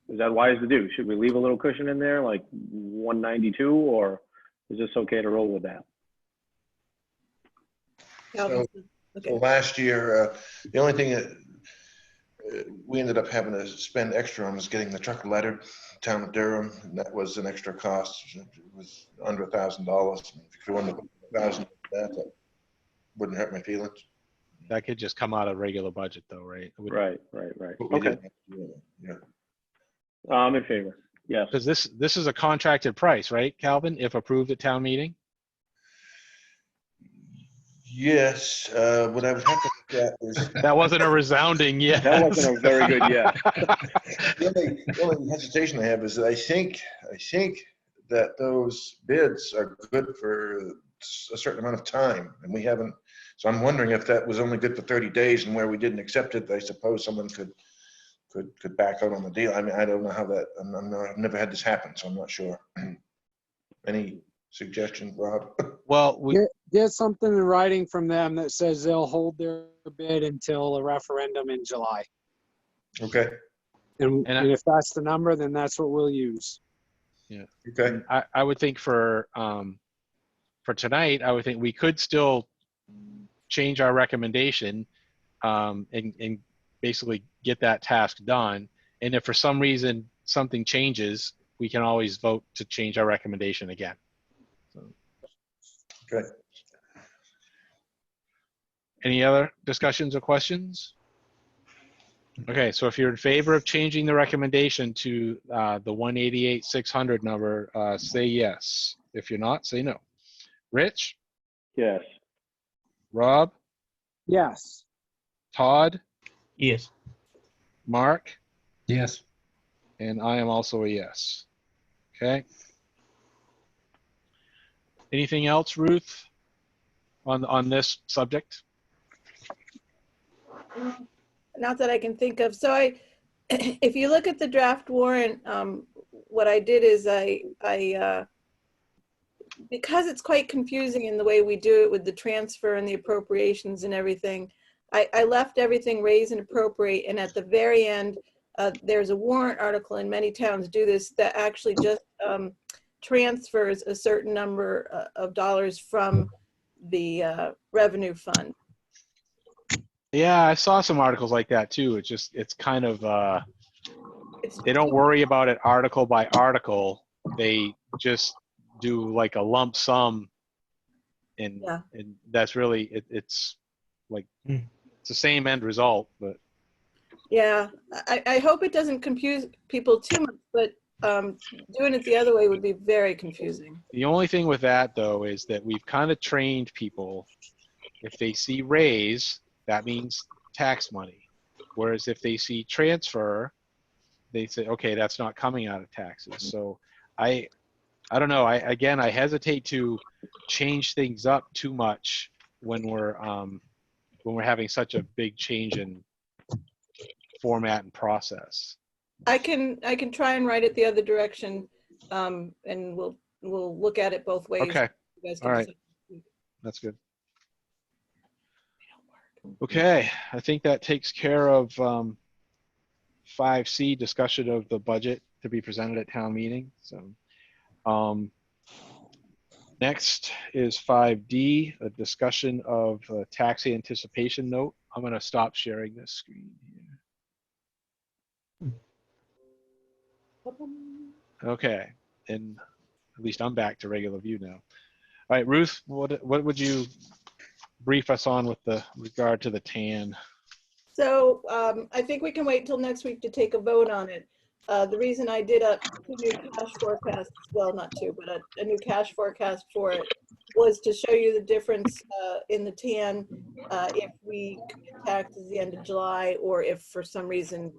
wise to do? Should we leave a little cushion in there, like 192, or is this okay to roll with that? Calvin, So okay. last year, the only thing that we ended up having to spend extra on was getting the truck lettered, town of Durham, and that was an extra cost. It was under $1,000. If you could wonder that wouldn't hurt my feelings. That could just come out of regular budget though, right? Right. But we Okay, didn't. Yeah. I'm in favor, yes. Because this is a contracted price, right, Calvin, if approved at town meeting? Yes, what I would have to look at is That wasn't a resounding yes. That wasn't a very good yes. the only hesitation I have is that I think that those bids are good for a certain amount of time, and we haven't. So I'm wondering if that was only good for 30 days, and where we didn't accept it, I suppose someone could back out on the deal. I mean, I don't know how that. I've never had this happen, so I'm not sure. Any suggestions, Rob? Well, Get something in writing from them that says they'll hold their bid until a referendum in July. Okay. And And if that's the number, then that's what we'll use. Okay. I would think for tonight, I would think we could still change our recommendation and basically get that task done. And if for some reason something changes, we can always vote to change our recommendation again. So, Okay. any other discussions or questions? Okay, so if you're in favor of changing the recommendation to the 188,600 number, say yes. If you're not, say no. Rich? Yes, Rob? Yes. Todd? Yes. Mark? Yes. And I am also a yes. Okay. Anything else, Ruth, on this subject? Not that I can think of. So if you look at the draft warrant, what I did is because it's quite confusing in the way we do it with the transfer and the appropriations and everything, I left everything raise and appropriate, and at the very end, there's a warrant article, and many towns do this, that actually just transfers a certain number of dollars from the revenue fund. Yeah, I saw some articles like that too. It's kind of, they don't worry about it article by article. They just do like a lump sum, and Yeah. and that's really it's like it's the same end result, but Yeah, I hope it doesn't confuse people too much, but doing it the other way would be very confusing. the only thing with that though is that we've kind of trained people, if they see raise, that means tax money. Whereas if they see transfer, they say, okay, that's not coming out of taxes. So I don't know. I hesitate to change things up too much when we're having such a big change in format and process. I can try and write it the other direction, and we'll look at it both ways. Okay, You guys can all right. decide. that's good. Okay, I think that takes care of 5C, discussion of the budget to be presented at town meeting. So next is 5D, a discussion of a tax anticipation note. I'm going to stop sharing this screen here. Okay, and at least I'm back to regular view now. All right, Ruth, what would you brief us on with the regard to the TAN? So I think we can wait till next week to take a vote on it. The reason I did a new cash forecast, well, not two, but a new cash forecast for it was to show you the difference in the TAN if we commit taxes the end of July, or if for some reason,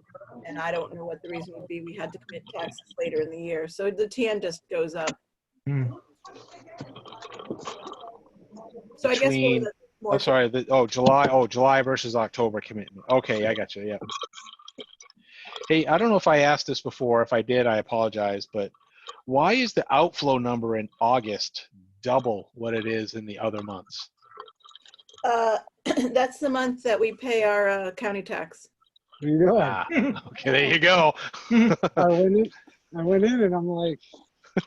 and I don't know what the reason would be, we had to commit taxes later in the year. So the TAN just goes up. So I guess Between- more I'm sorry. July versus October commitment. Okay, I got you. Yeah. Hey, I don't know if I asked this before. If I did, I apologize. But why is the outflow number in August double what it is in the other months? that's the month that we pay our county tax. You know, Ah, okay, there you go. I went in and I'm like,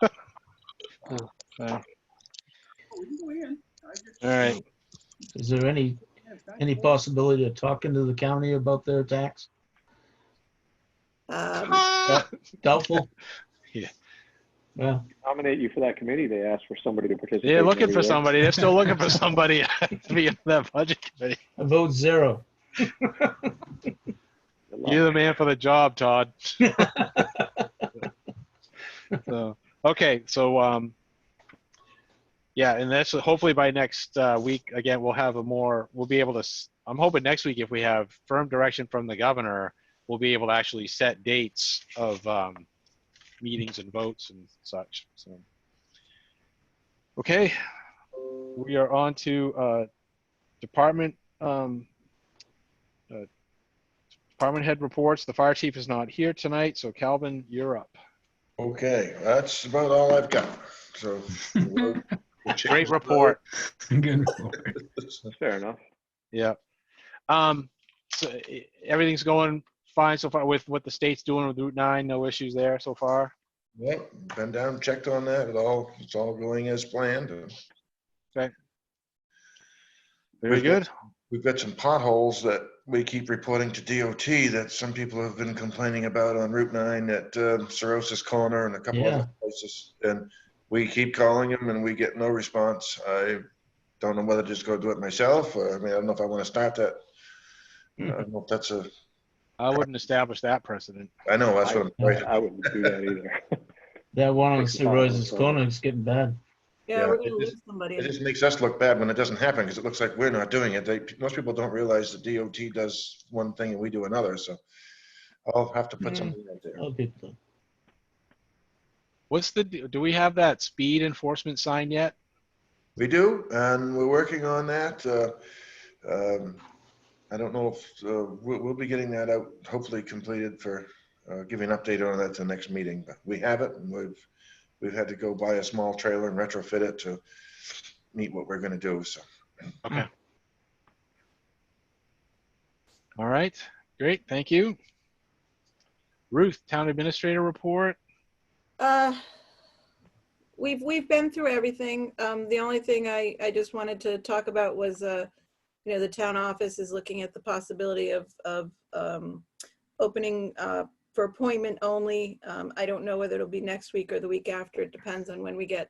All right. Is there any possibility of talking to the county about their tax? Doubtful? Yeah. Well, Nominate you for that committee. They asked for somebody to participate. They're looking every for year. somebody. They're still looking for somebody to be in that budget committee. I vote 0. Good luck. You're the man for the job, Todd. So, okay, so yeah, and that's hopefully by next week. Again, we'll have we'll be able to. I'm hoping next week, if we have firm direction from the governor, we'll be able to actually set dates of meetings and votes and such. So, okay, we are on to department head reports. The fire chief is not here tonight, so Calvin, you're up. Okay, that's about all I've got. So. Great report. Good report. Fair enough. Yeah. So everything's going fine so far with what the state's doing with Route 9. No issues there so far. Yep, been down, checked on that. It's all going as planned. Okay. Very good. We've got some potholes that we keep reporting to DOT that some people have been complaining about on Route 9 at Cirrhosis Corner and a couple Yeah. other places. And we keep calling them and we get no response. I don't know whether to just go do it myself. I mean, I don't know if I want to start that. I don't know if that's I wouldn't establish that precedent. I know, that's what I'm afraid I of. wouldn't do that either. That one on Takes the Cirrhosis bottom, Corner is getting bad. Yeah, Yeah, we're it gonna is- lose somebody. It just makes us look bad when it doesn't happen because it looks like we're not doing it. Most people don't realize the DOT does one thing and we do another. So I'll have to put something out there. Other people. Do we have that speed enforcement sign yet? We do, and we're working on that. I don't know if we'll be getting that out, hopefully completed for giving an update on that to the next meeting. But we have it, and we've had to go buy a small trailer and retrofit it to meet what we're going to do. So Okay. All right. Great. Thank you. Ruth, town administrator report. We've been through everything. The only thing I just wanted to talk about was, the town office is looking at the possibility of opening for appointment only. I don't know whether it'll be next week or the week after. It depends on when we get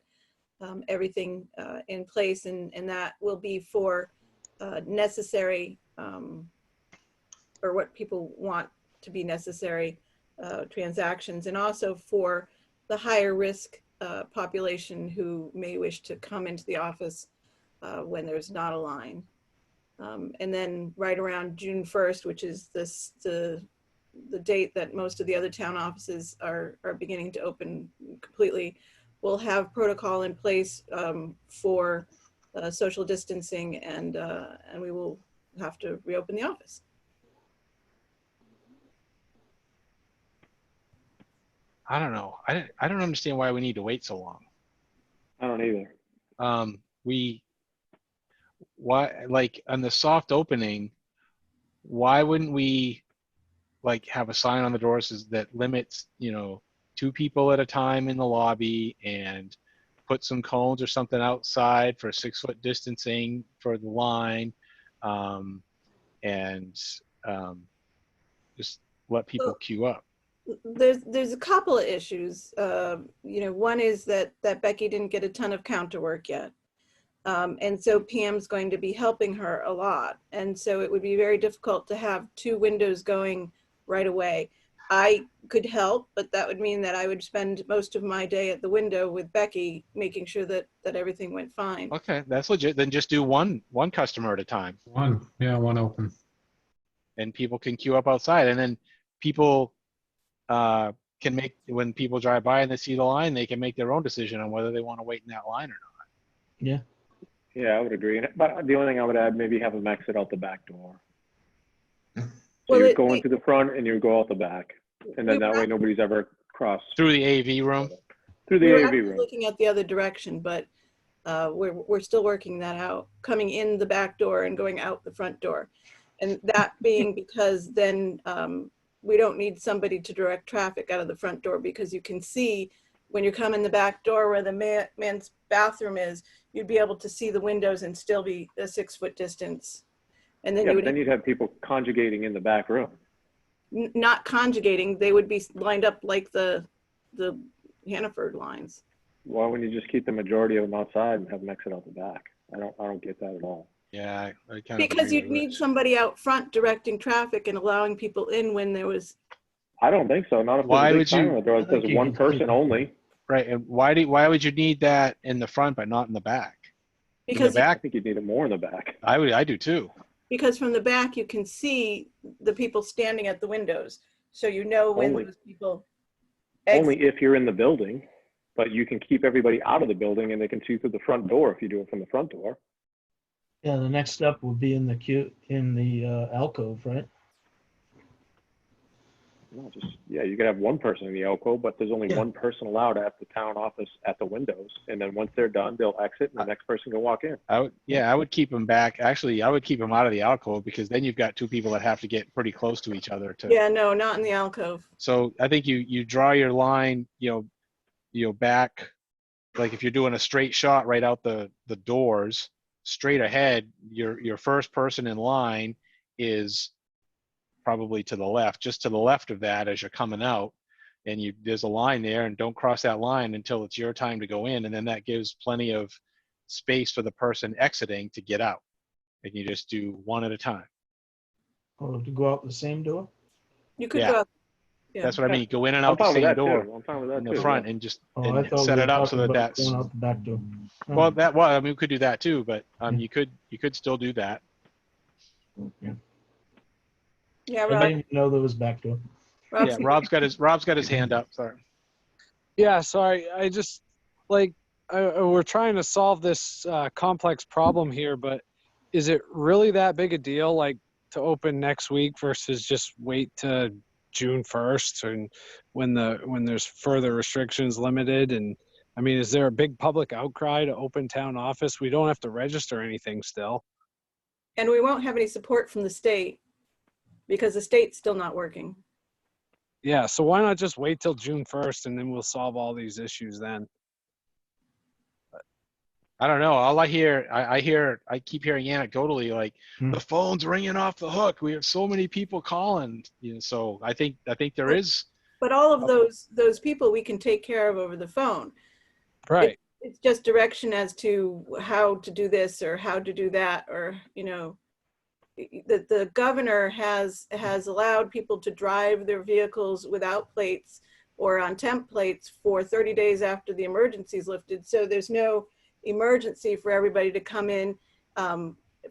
everything in place, and that will be for necessary or what people want to be necessary transactions, and also for the higher risk population who may wish to come into the office when there's not a line. And then right around June 1st, which is the date that most of the other town offices are beginning to open completely, we'll have protocol in place for social distancing, and we will have to reopen the office. I don't know. I don't understand why we need to wait so long. I don't either. Why, like on the soft opening, why wouldn't we like have a sign on the doors that limits, 2 people at a time in the lobby, and put some cones or something outside for 6-foot distancing for the line, and just let people queue up. There's a couple of issues. One is that Becky didn't get a ton of counter work yet. And so Pam's going to be helping her a lot. And so it would be very difficult to have 2 windows going right away. I could help, but that would mean that I would spend most of my day at the window with Becky, making sure that everything went fine. Okay, that's legit. Then just do one customer at a time, One open. and people can queue up outside, and then people can make, when people drive by and they see the line, they can make their own decision on whether they want to wait in that line or not. Yeah. Yeah, I would agree. But the only thing I would add, maybe have them exit out the back door. So Well, you go into the front and you go out the back. And then We that were way nobody's ever crossed Through the AV room. through the we were AV actually room. looking at the other direction, but we're still working that out, coming in the back door and going out the front door. And that being because then we don't need somebody to direct traffic out of the front door, because you can see when you come in the back door where the man's bathroom is, you'd be able to see the windows and still be a 6-foot distance. And then Yeah, you but would then you'd have people conjugating in the back room. not conjugating, they would be lined up like the Hannaford lines. Why wouldn't you just keep the majority of them outside and have them exit out the back? I don't get that at all. Yeah, I kind of Because agree you'd with need Rich. somebody out front directing traffic and allowing people in when there was, I don't think so. Not if Why there's a big would sign you- on the door I that think says you one can person keep- only. Right, and why would you need that in the front but not in the back? In the because I back, think you'd need it more in the back. I do too. because from the back you can see the people standing at the windows, so you know when Only- those people Only exit. if you're in the building, but you can keep everybody out of the building and they can see through the front door if you do it from the front door. Yeah, the next step would be in the alcove, right? No, yeah, you could have one person in the alcove, but there's only Yeah. one person allowed at the town office at the windows. And then once they're done, they'll exit and the next person can walk in. I would keep them back. Actually, I would keep them out of the alcove, because then you've got two people that have to get pretty close to each other to. Yeah, no, not in the alcove. So I think you draw your line, back, like if you're doing a straight shot right out the doors, straight ahead, your first person in line is probably to the left, just to the left of that as you're coming out, and there's a line there, and don't cross that line until it's your time to go in, and then that gives plenty of space for the person exiting to get out, and you just do one at a time. Or to go out the same door? You could Yeah. go out. Yeah. That's what I mean. Go in and I'm out the fine with same that door too. I'm fine with that in too. the front, and just Oh, I and thought set we it were up so talking that about that's going out the back door. well. I mean, we could do that too, but you could still do that. Yeah. Yeah, I Rob, didn't even know there was back door. Rob's- Yeah, Rob's got his hand up. Sorry. Yeah, sorry. I just like we're trying to solve this complex problem here, but is it really that big a deal, like to open next week versus just wait to June 1st and when there's further restrictions limited? And I mean, is there a big public outcry to open town office? We don't have to register anything still. and we won't have any support from the state because the state's still not working. Yeah, so why not just wait till June 1st and then we'll solve all these issues then? I don't know. All I keep hearing anecdotally, like the phone's ringing off the hook. We have so many people calling. So I think there is. But all of those people we can take care of over the phone. Right. It's just direction as to how to do this or how to do that, or the governor has allowed people to drive their vehicles without plates or on temp plates for 30 days after the emergency is lifted. So there's no emergency for everybody to come in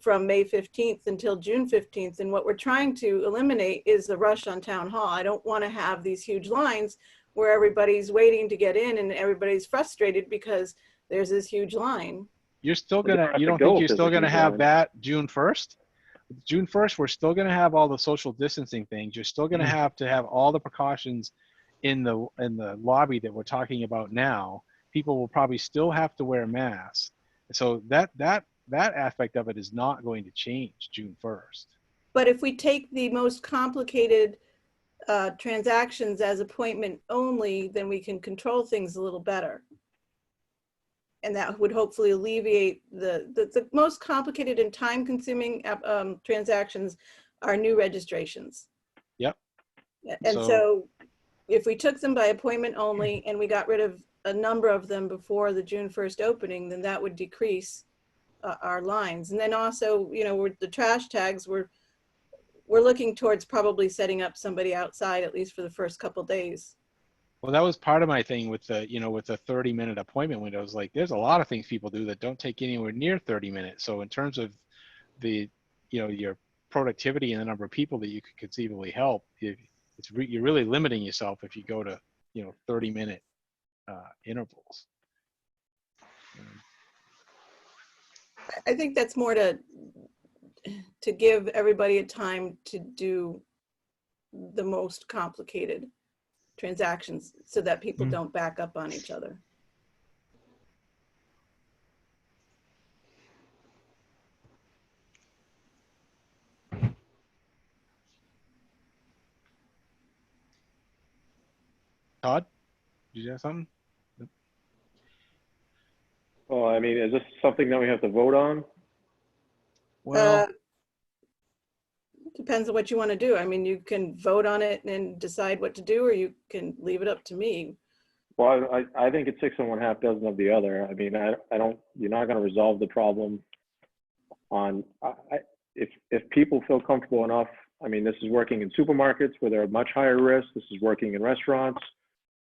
from May 15th until June 15th. And what we're trying to eliminate is the rush on town hall. I don't want to have these huge lines where everybody's waiting to get in and everybody's frustrated because there's this huge line. You're still But gonna. the You don't goal think you're is still to gonna keep have going. that June 1st? June 1st, we're still gonna have all the social distancing things. You're still gonna have to have all the precautions in the lobby that we're talking about now. People will probably still have to wear masks. So that aspect of it is not going to change June 1st. But if we take the most complicated transactions as appointment only, then we can control things a little better. And that would hopefully alleviate the most complicated and time consuming transactions are new registrations. Yep. And So- so if we took them by appointment only and we got rid of a number of them before the June 1st opening, then that would decrease our lines. And then also, with the trash tags, we're looking towards probably setting up somebody outside at least for the first couple days. Well, that was part of my thing with the 30-minute appointment windows. Like, there's a lot of things people do that don't take anywhere near 30 minutes. So in terms of your productivity and the number of people that you could conceivably help, you're really limiting yourself if you go to 30-minute intervals. I think that's more to give everybody a time to do the most complicated transactions so that people Mm. don't back up on each other. Todd, did you have something? Well, I mean, is this something that we have to vote on? Well, Depends on what you want to do. I mean, you can vote on it and decide what to do, or you can leave it up to me. Well, I think it's 6 and 1/2 dozen of the other. I mean, I don't, you're not gonna resolve the problem on, if people feel comfortable enough, I mean, this is working in supermarkets where they're much higher risk. This is working in restaurants.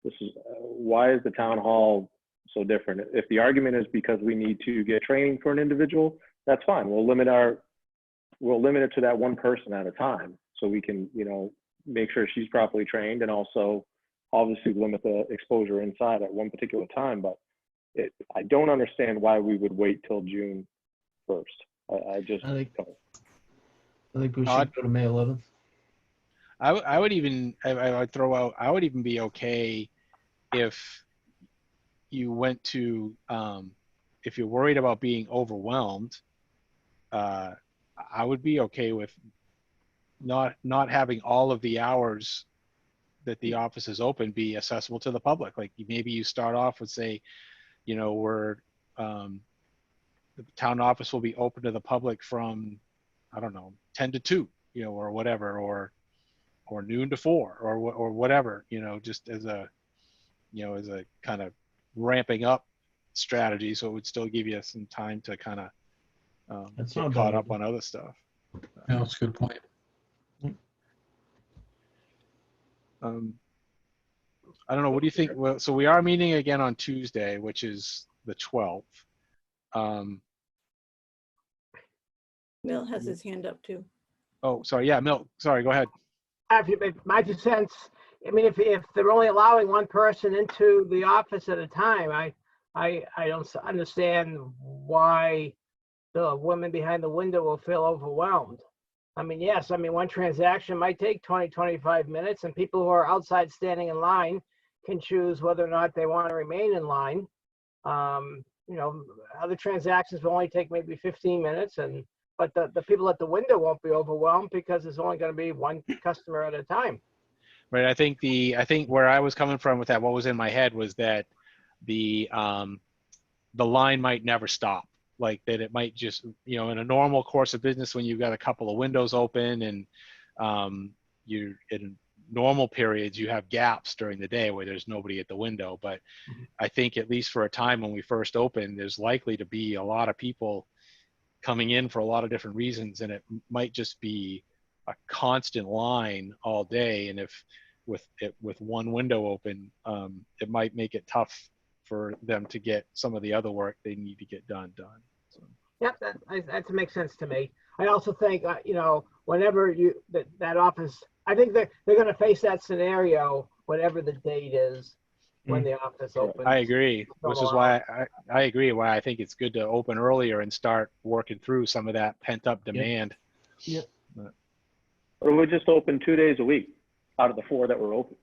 This is, why is the town hall so different? If the argument is because we need to get training for an individual, that's fine. We'll limit it to that one person at a time, so we can, make sure she's properly trained, and also obviously limit the exposure inside at one particular time. But I don't understand why we would wait till June 1st. I just I think- don't. I think we Todd? should go to May 11th. I would even, I would throw out, I would even be okay if you went to, if you're worried about being overwhelmed, I would be okay with not having all of the hours that the office is open be accessible to the public. Like maybe you start off with, say, we're, the town office will be open to the public from, I don't know, 10 to 2, or whatever, or noon to 4, or whatever, just as a, as a kind of ramping up strategy. So it would still give you some time to kind of That's get not caught bad. up on other stuff. No, that's a good point. I don't know. What do you think? Well, so we are meeting again on Tuesday, which is the 12th. Mill has his hand up too. Oh, sorry. Yeah, Milt. Sorry. Go ahead. My 2 cents, I mean, if they're only allowing one person into the office at a time, I don't understand why the woman behind the window will feel overwhelmed. I mean, yes, I mean, one transaction might take 20, 25 minutes, and people who are outside standing in line can choose whether or not they want to remain in line. Other transactions will only take maybe 15 minutes, but the people at the window won't be overwhelmed because there's only going to be one customer at a time. Right. I think where I was coming from with that, what was in my head was that the line might never stop. Like that it might just, in a normal course of business, when you've got a couple of windows open and you in normal periods, you have gaps during the day where there's nobody at the window. But I think at least for a time when we first opened, there's likely to be a lot of people coming in for a lot of different reasons. And it might just be a constant line all day. And if with one window open, it might make it tough for them to get some of the other work they need to get done. So. Yep, that makes sense to me. I also think, whenever that office, I think they're going to face that scenario, whatever the date is, when the office opens. I agree, which is why I agree why I think it's good to open earlier and start working through some of that pent up demand. Yep. Or we just open 2 days a week out of the 4 that were open.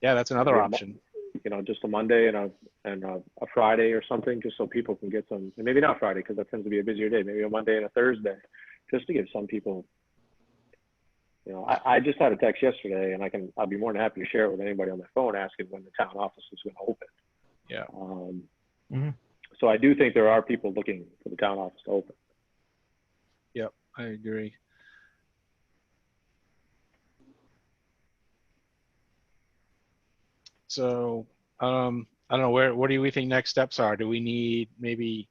Yeah, that's another Yeah, option. Just a Monday and a Friday or something, just so people can get some, and maybe not Friday because that tends to be a busier day, maybe a Monday and a Thursday, just to give some people, I just had a text yesterday, and I'll be more than happy to share it with anybody on their phone asking when the town office is going to open. Yeah. So I do think there are people looking for the town office to open. Yep, I agree. So, I don't know, what do we think next steps are? Do we need maybe,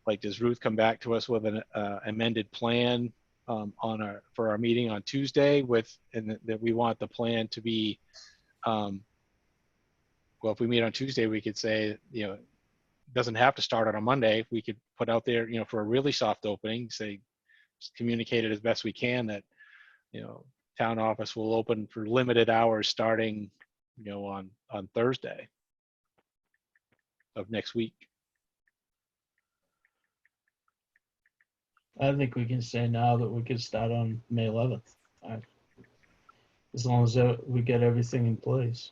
like, does Ruth come back to us with an amended plan for our meeting on Tuesday and that we want the plan to be, well, if we meet on Tuesday, we could say, it doesn't have to start on a Monday. We could put out there, for a really soft opening, say, just communicate it as best we can that, town office will open for limited hours starting, on Thursday of next week. I think we can say now that we could start on May 11th. As long as we get everything in place.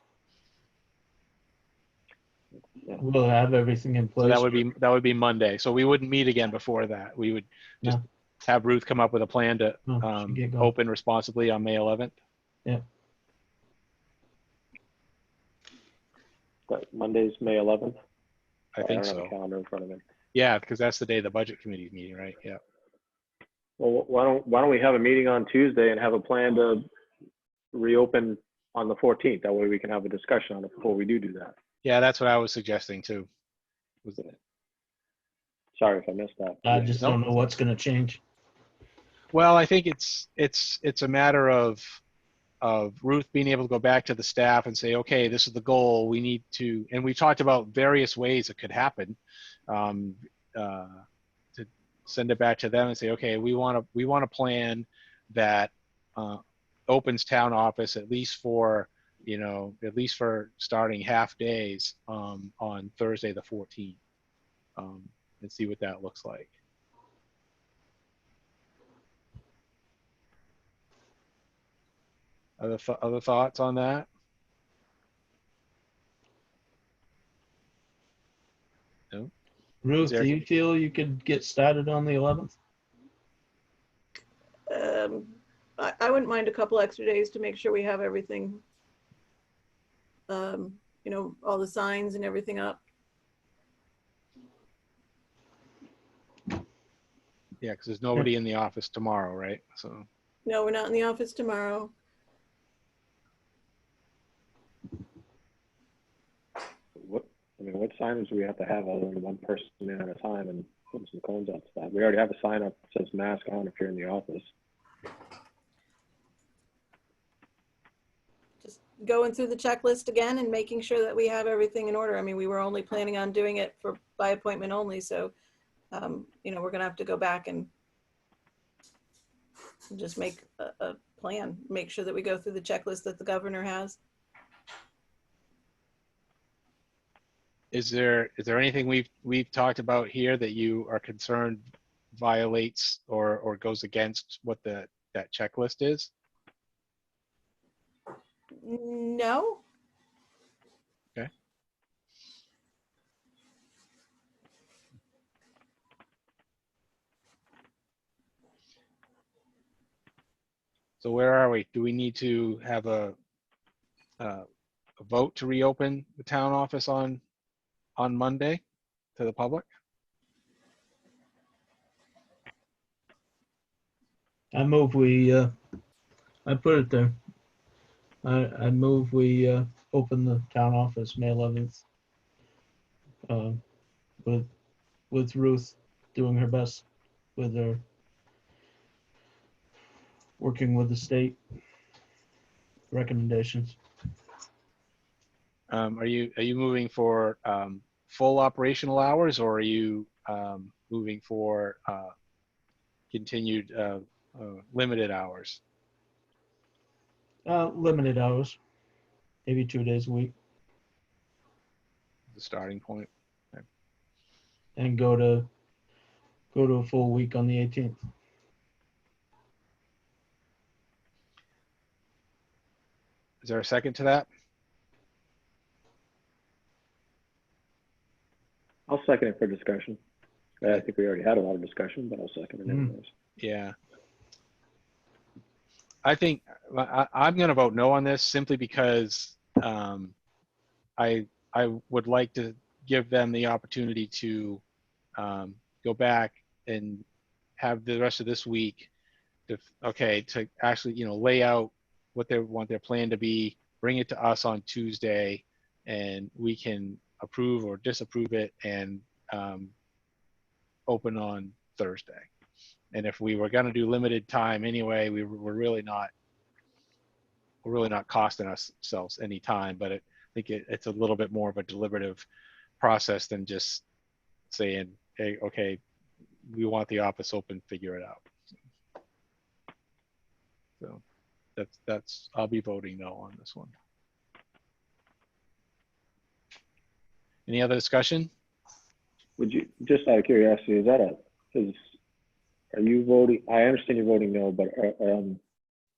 Yeah. We'll have everything in place. So that would be Monday. So we wouldn't meet again before that. We would just No. have Ruth come up with a plan to No, should get going. open responsibly on May 11th. But Monday's May 11th. I think don't have a so. calendar in front of me. Yeah, because that's the day the budget committee is meeting, right? Yeah. Well, why don't we have a meeting on Tuesday and have a plan to reopen on the 14th? That way we can have a discussion on it before we do that. Yeah, that's what I was suggesting too. Was it? Sorry if I missed that. I just Nope. don't know what's going to change. Well, I think it's a matter of Ruth being able to go back to the staff and say, okay, this is the goal. We need to, and we talked about various ways it could happen. To send it back to them and say, okay, we want a plan that opens town office at least for starting half days on Thursday the 14th, and see what that looks like. Other thoughts on that? No? Ruth, there- do you feel you could get started on the 11th? I wouldn't mind a couple extra days to make sure we have everything, all the signs and everything up. Yeah, because there's nobody in the office tomorrow, right? So No, we're not in the office tomorrow. What signage do we have to have other than one person in at a time and putting some cones outside? We already have a sign up that says mask on if you're in the office. Just going through the checklist again and making sure that we have everything in order. I mean, we were only planning on doing it by appointment only, so we're gonna have to go back and just make a plan, make sure that we go through the checklist that the governor has. is there anything we've talked about here that you are concerned violates or goes against what that checklist is? No, Okay. So where are we? Do we need to have a vote to reopen the town office on Monday to the public? I move I put it there. I move we open the town office May 11th. With Ruth doing her best with her working with the state recommendations. Are you moving for full operational hours, or are you moving for continued limited hours? Limited hours, maybe 2 days a week, The starting point. and go to a full week on the 18th. Is there a second to that? I'll second it for discussion. I think we already had a lot of discussion, but I'll second it anyways. Yeah. I think I'm going to vote no on this simply because I would like to give them the opportunity to go back and have the rest of this week to actually lay out what they want their plan to be, bring it to us on Tuesday, and we can approve or disapprove it and open on Thursday. And if we were going to do limited time anyway, we're really not costing ourselves any time. But I think it's a little bit more of a deliberative process than just saying, hey, okay, we want the office open, figure it out. So I'll be voting no on this one. Any other discussion? Would you, just out of curiosity, are you voting, I understand you're voting no, but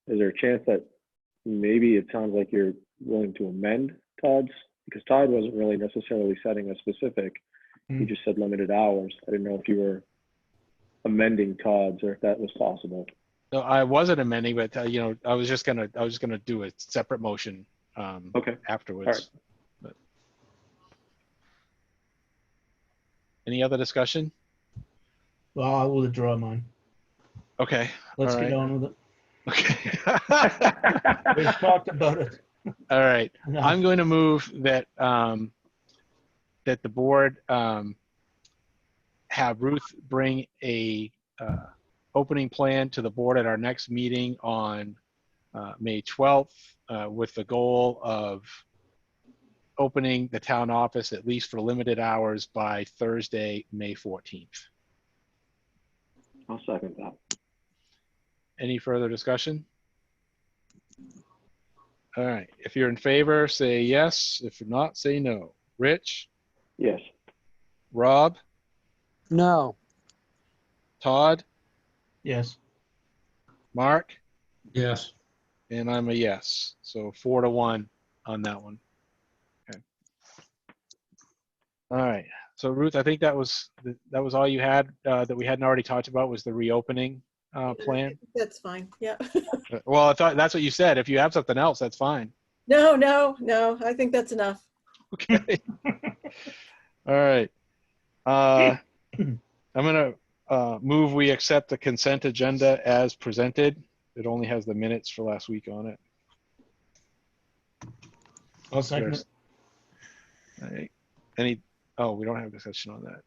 is there a chance that maybe it sounds like you're willing to amend Todd's? Because Todd wasn't really necessarily setting a specific, he just said limited hours. I didn't know if you were amending Todd's or if that was possible. No, I wasn't amending, but I was just gonna do a separate motion Okay. afterwards. All right. But any other discussion? Well, I will withdraw mine. Okay. Let's all get right. on with it. Okay. We've talked about it. All right. No. I'm going to move that that the board have Ruth bring a opening plan to the board at our next meeting on May 12th with the goal of opening the town office at least for limited hours by Thursday, May 14th. I'll second that. Any further discussion? All right. If you're in favor, say yes. If you're not, say no. Rich? Yes. Rob? No. Todd? Yes. Mark? Yes. And I'm a yes. So 4-1 on that one. Okay. All right. So Ruth, I think that was all you had that we hadn't already talked about was the reopening plan. That's fine. Yeah. Well, I thought that's what you said. If you have something else, that's fine. No. I think that's enough. Okay. All right. I'm gonna move we accept the consent agenda as presented. It only has the minutes for last week on it. I'll second it. All right. Oh, we don't have discussion on that.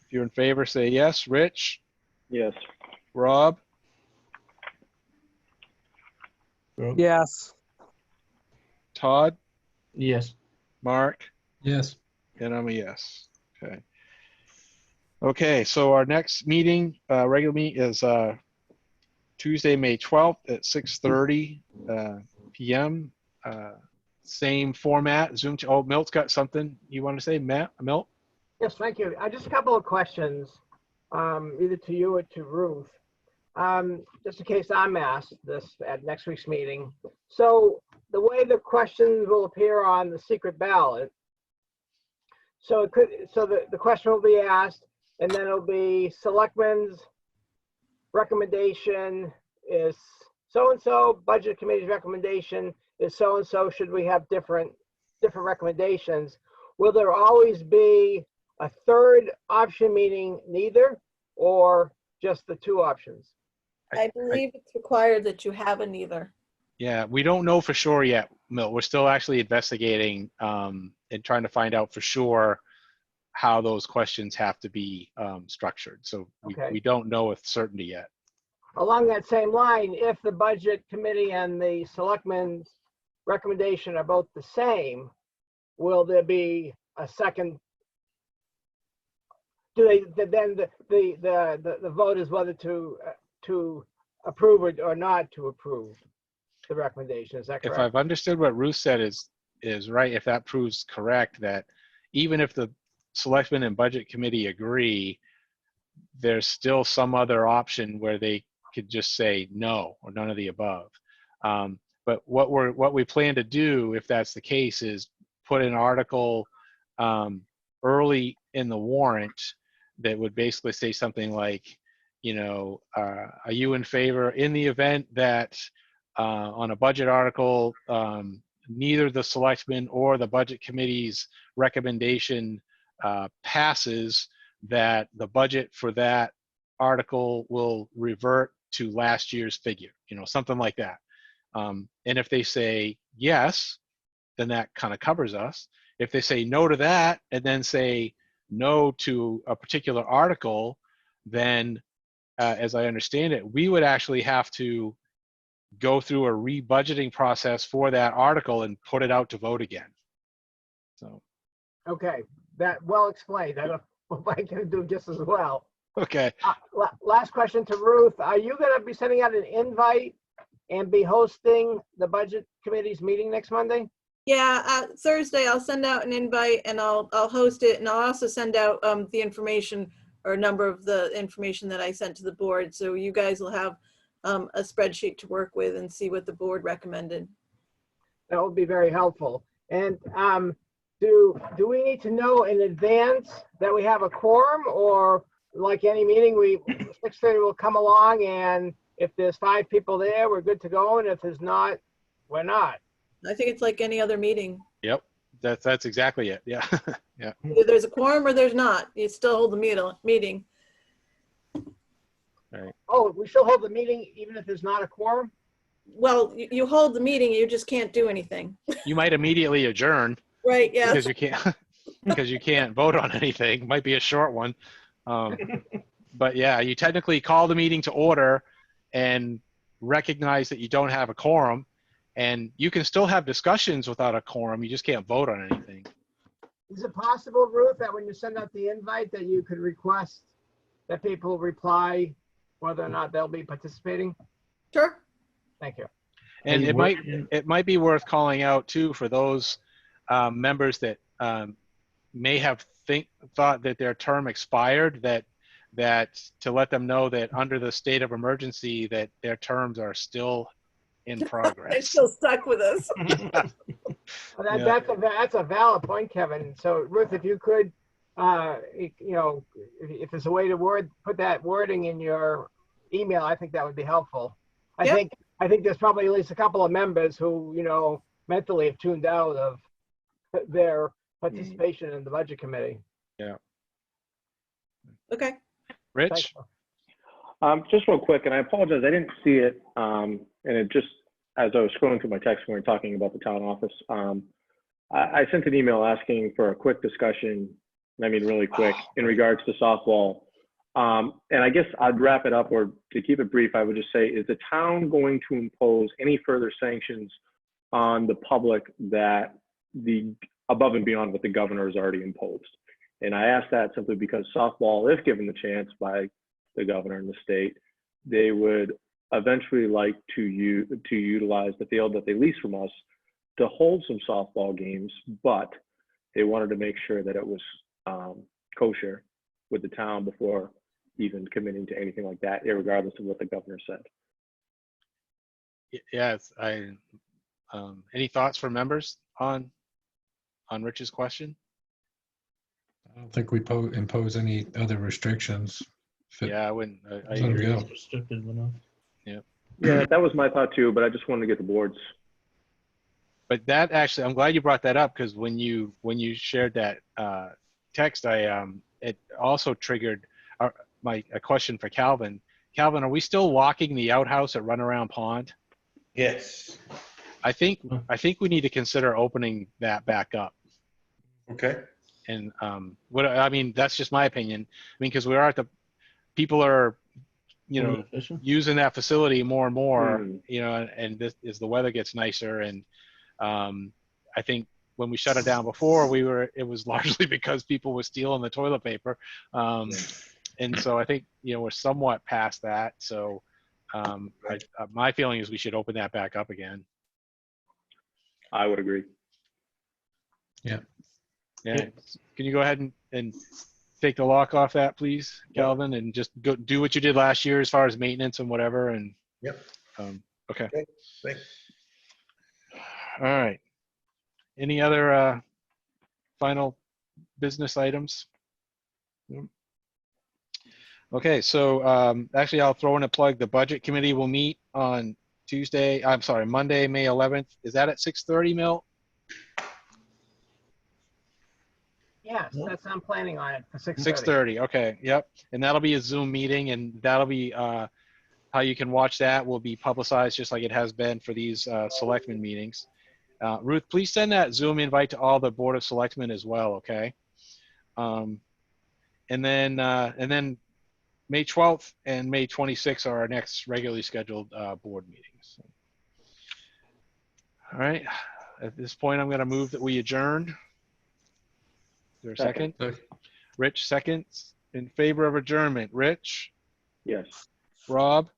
If you're in favor, say yes. Rich? Yes. Rob? Yes. Todd? Yes. Mark? Yes. And I'm a yes. Okay. Okay, so our next meeting, regular meeting is Tuesday, May 12th at 6:30 p.m. Same format, Zoom. Oh, Milt's got something you want to say, Milt? Yes, thank you. Just a couple of questions, either to you or to Ruth. Just in case I'm asked this at next week's meeting. So the way the questions will appear on the secret ballot, so the question will be asked, and then it'll be selectmen's recommendation is so-and-so, budget committee's recommendation is so-and-so, should we have different recommendations? Will there always be a third option, meaning neither, or just the two options? I believe it's required that you have a neither. Yeah, we don't know for sure yet, Milt. We're still actually investigating and trying to find out for sure how those questions have to be structured. So we don't know with certainty yet. Along that same line, if the budget committee and the selectmen's recommendation are both the same, will there be a second? Do they then the vote is whether to approve or not to approve the recommendation? Is that correct? If I've understood what Ruth said is right, if that proves correct, that even if the selectmen and budget committee agree, there's still some other option where they could just say no or none of the above. But what we plan to do, if that's the case, is put an article early in the warrant that would basically say something like, are you in favor in the event that on a budget article, neither the selectmen or the budget committee's recommendation passes, that the budget for that article will revert to last year's figure, something like that. And if they say yes, then that kind of covers us. If they say no to that and then say no to a particular article, then as I understand it, we would actually have to go through a rebudgeting process for that article and put it out to vote again. So. Okay, that well explained. I don't know if I can do just as well. Okay. Last question to Ruth. Are you going to be sending out an invite and be hosting the budget committee's meeting next Monday? Yeah, Thursday I'll send out an invite and I'll host it, and I'll also send out the information or a number of the information that I sent to the board. So you guys will have a spreadsheet to work with and see what the board recommended. That would be very helpful. And do we need to know in advance that we have a quorum, or like any meeting, 6:30 will come along, and if there's 5 people there, we're good to go, and if there's not, we're not? I think it's like any other meeting. Yep, that's exactly it. Yeah, yeah. Either there's a quorum or there's not. You still hold the meeting. Oh, we still hold the meeting even if there's not a quorum? Well, you hold the meeting, you just can't do anything. You might immediately adjourn Right, yeah. because you can't because you can't vote on anything. Might be a short one, but yeah, you technically call the meeting to order and recognize that you don't have a quorum. And you can still have discussions without a quorum. You just can't vote on anything. Is it possible, Ruth, that when you send out the invite that you could request that people reply whether or not they'll be participating? Sure. Thank you. And Hey, it might be worth calling out too for those members that may have thought that their term expired, that to let them know that under the state of emergency that their terms are still in They're progress. still stuck with us. Well, Yeah. that's a valid point, Kevin. So Ruth, if you could, if there's a way to put that wording in your email, I think that would be helpful. Yep. I think there's probably at least a couple of members who, mentally have tuned out of their participation in the budget committee. Okay. Rich? Thank you. Just real quick, and I apologize, I didn't see it, and it just, as I was scrolling through my text when we were talking about the town office, I sent an email asking for a quick discussion, and I mean really quick, in regards to softball. And I guess I'd wrap it up, or to keep it brief, I would just say, is the town going to impose any further sanctions on the public that above and beyond what the governor has already imposed? And I ask that simply because softball, if given the chance by the governor and the state, they would eventually like to utilize the field that they lease from us to hold some softball games, but they wanted to make sure that it was kosher with the town before even committing to anything like that, irregardless of what the governor said. Yes, any thoughts from members on Rich's question? I don't think we impose any other restrictions. If it- Yeah, I wouldn't. I Let 'em agree. go. It's restricted enough. Yeah, that was my thought too, but I just wanted to get the boards. But that actually, I'm glad you brought that up, because when you shared that text, it also triggered a question for Calvin. Calvin, are we still locking the outhouse at Runaround Pond? Yes. I think we need to consider opening that back up. Okay. And that's just my opinion. I mean, because people are, More efficient. using that facility more and more, Mm. and this, as the weather gets nicer, and I think when we shut it down before, it was largely because people were stealing the toilet paper, and so I think we're somewhat past that. So my feeling is we should open that back up again. I would agree. Yeah. Can you go ahead and take the lock off that, please, Calvin, and just go do what you did last year as far as maintenance and whatever. And Yep. Okay. Okay, thanks. All right. Any other final business items? Nope. Okay, so actually I'll throw in a plug. The budget committee will meet on Monday, May 11th. Is that at 6:30, Milt? Yes, I'm planning on it for 6:30. 6:30, okay, yep. And that'll be a Zoom meeting, and that'll be how you can watch that will be publicized just like it has been for these selectmen meetings. Ruth, please send that Zoom invite to all the Board of Selectmen as well, okay? And then May 12th and May 26th are our next regularly scheduled board meetings. All right, at this point, I'm gonna move that we adjourn. Is there a second? Rich, seconds. In favor of adjournment. Rich? Yes. Rob?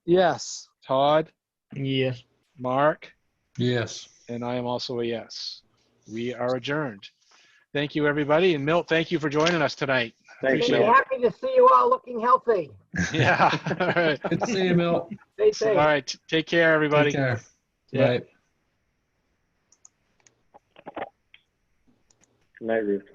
Yes. Todd? Yes. Mark, Yes. and I am also a yes. We are adjourned. Thank you, everybody. And Milt, thank you for joining us tonight. Thanks, Appreciate Be Milt. happy to see you all looking healthy. Yeah. All right. Good to see you, Milt. Stay All safe. right. Take care, everybody. Take care. Yeah. Bye. Good night, Ruth.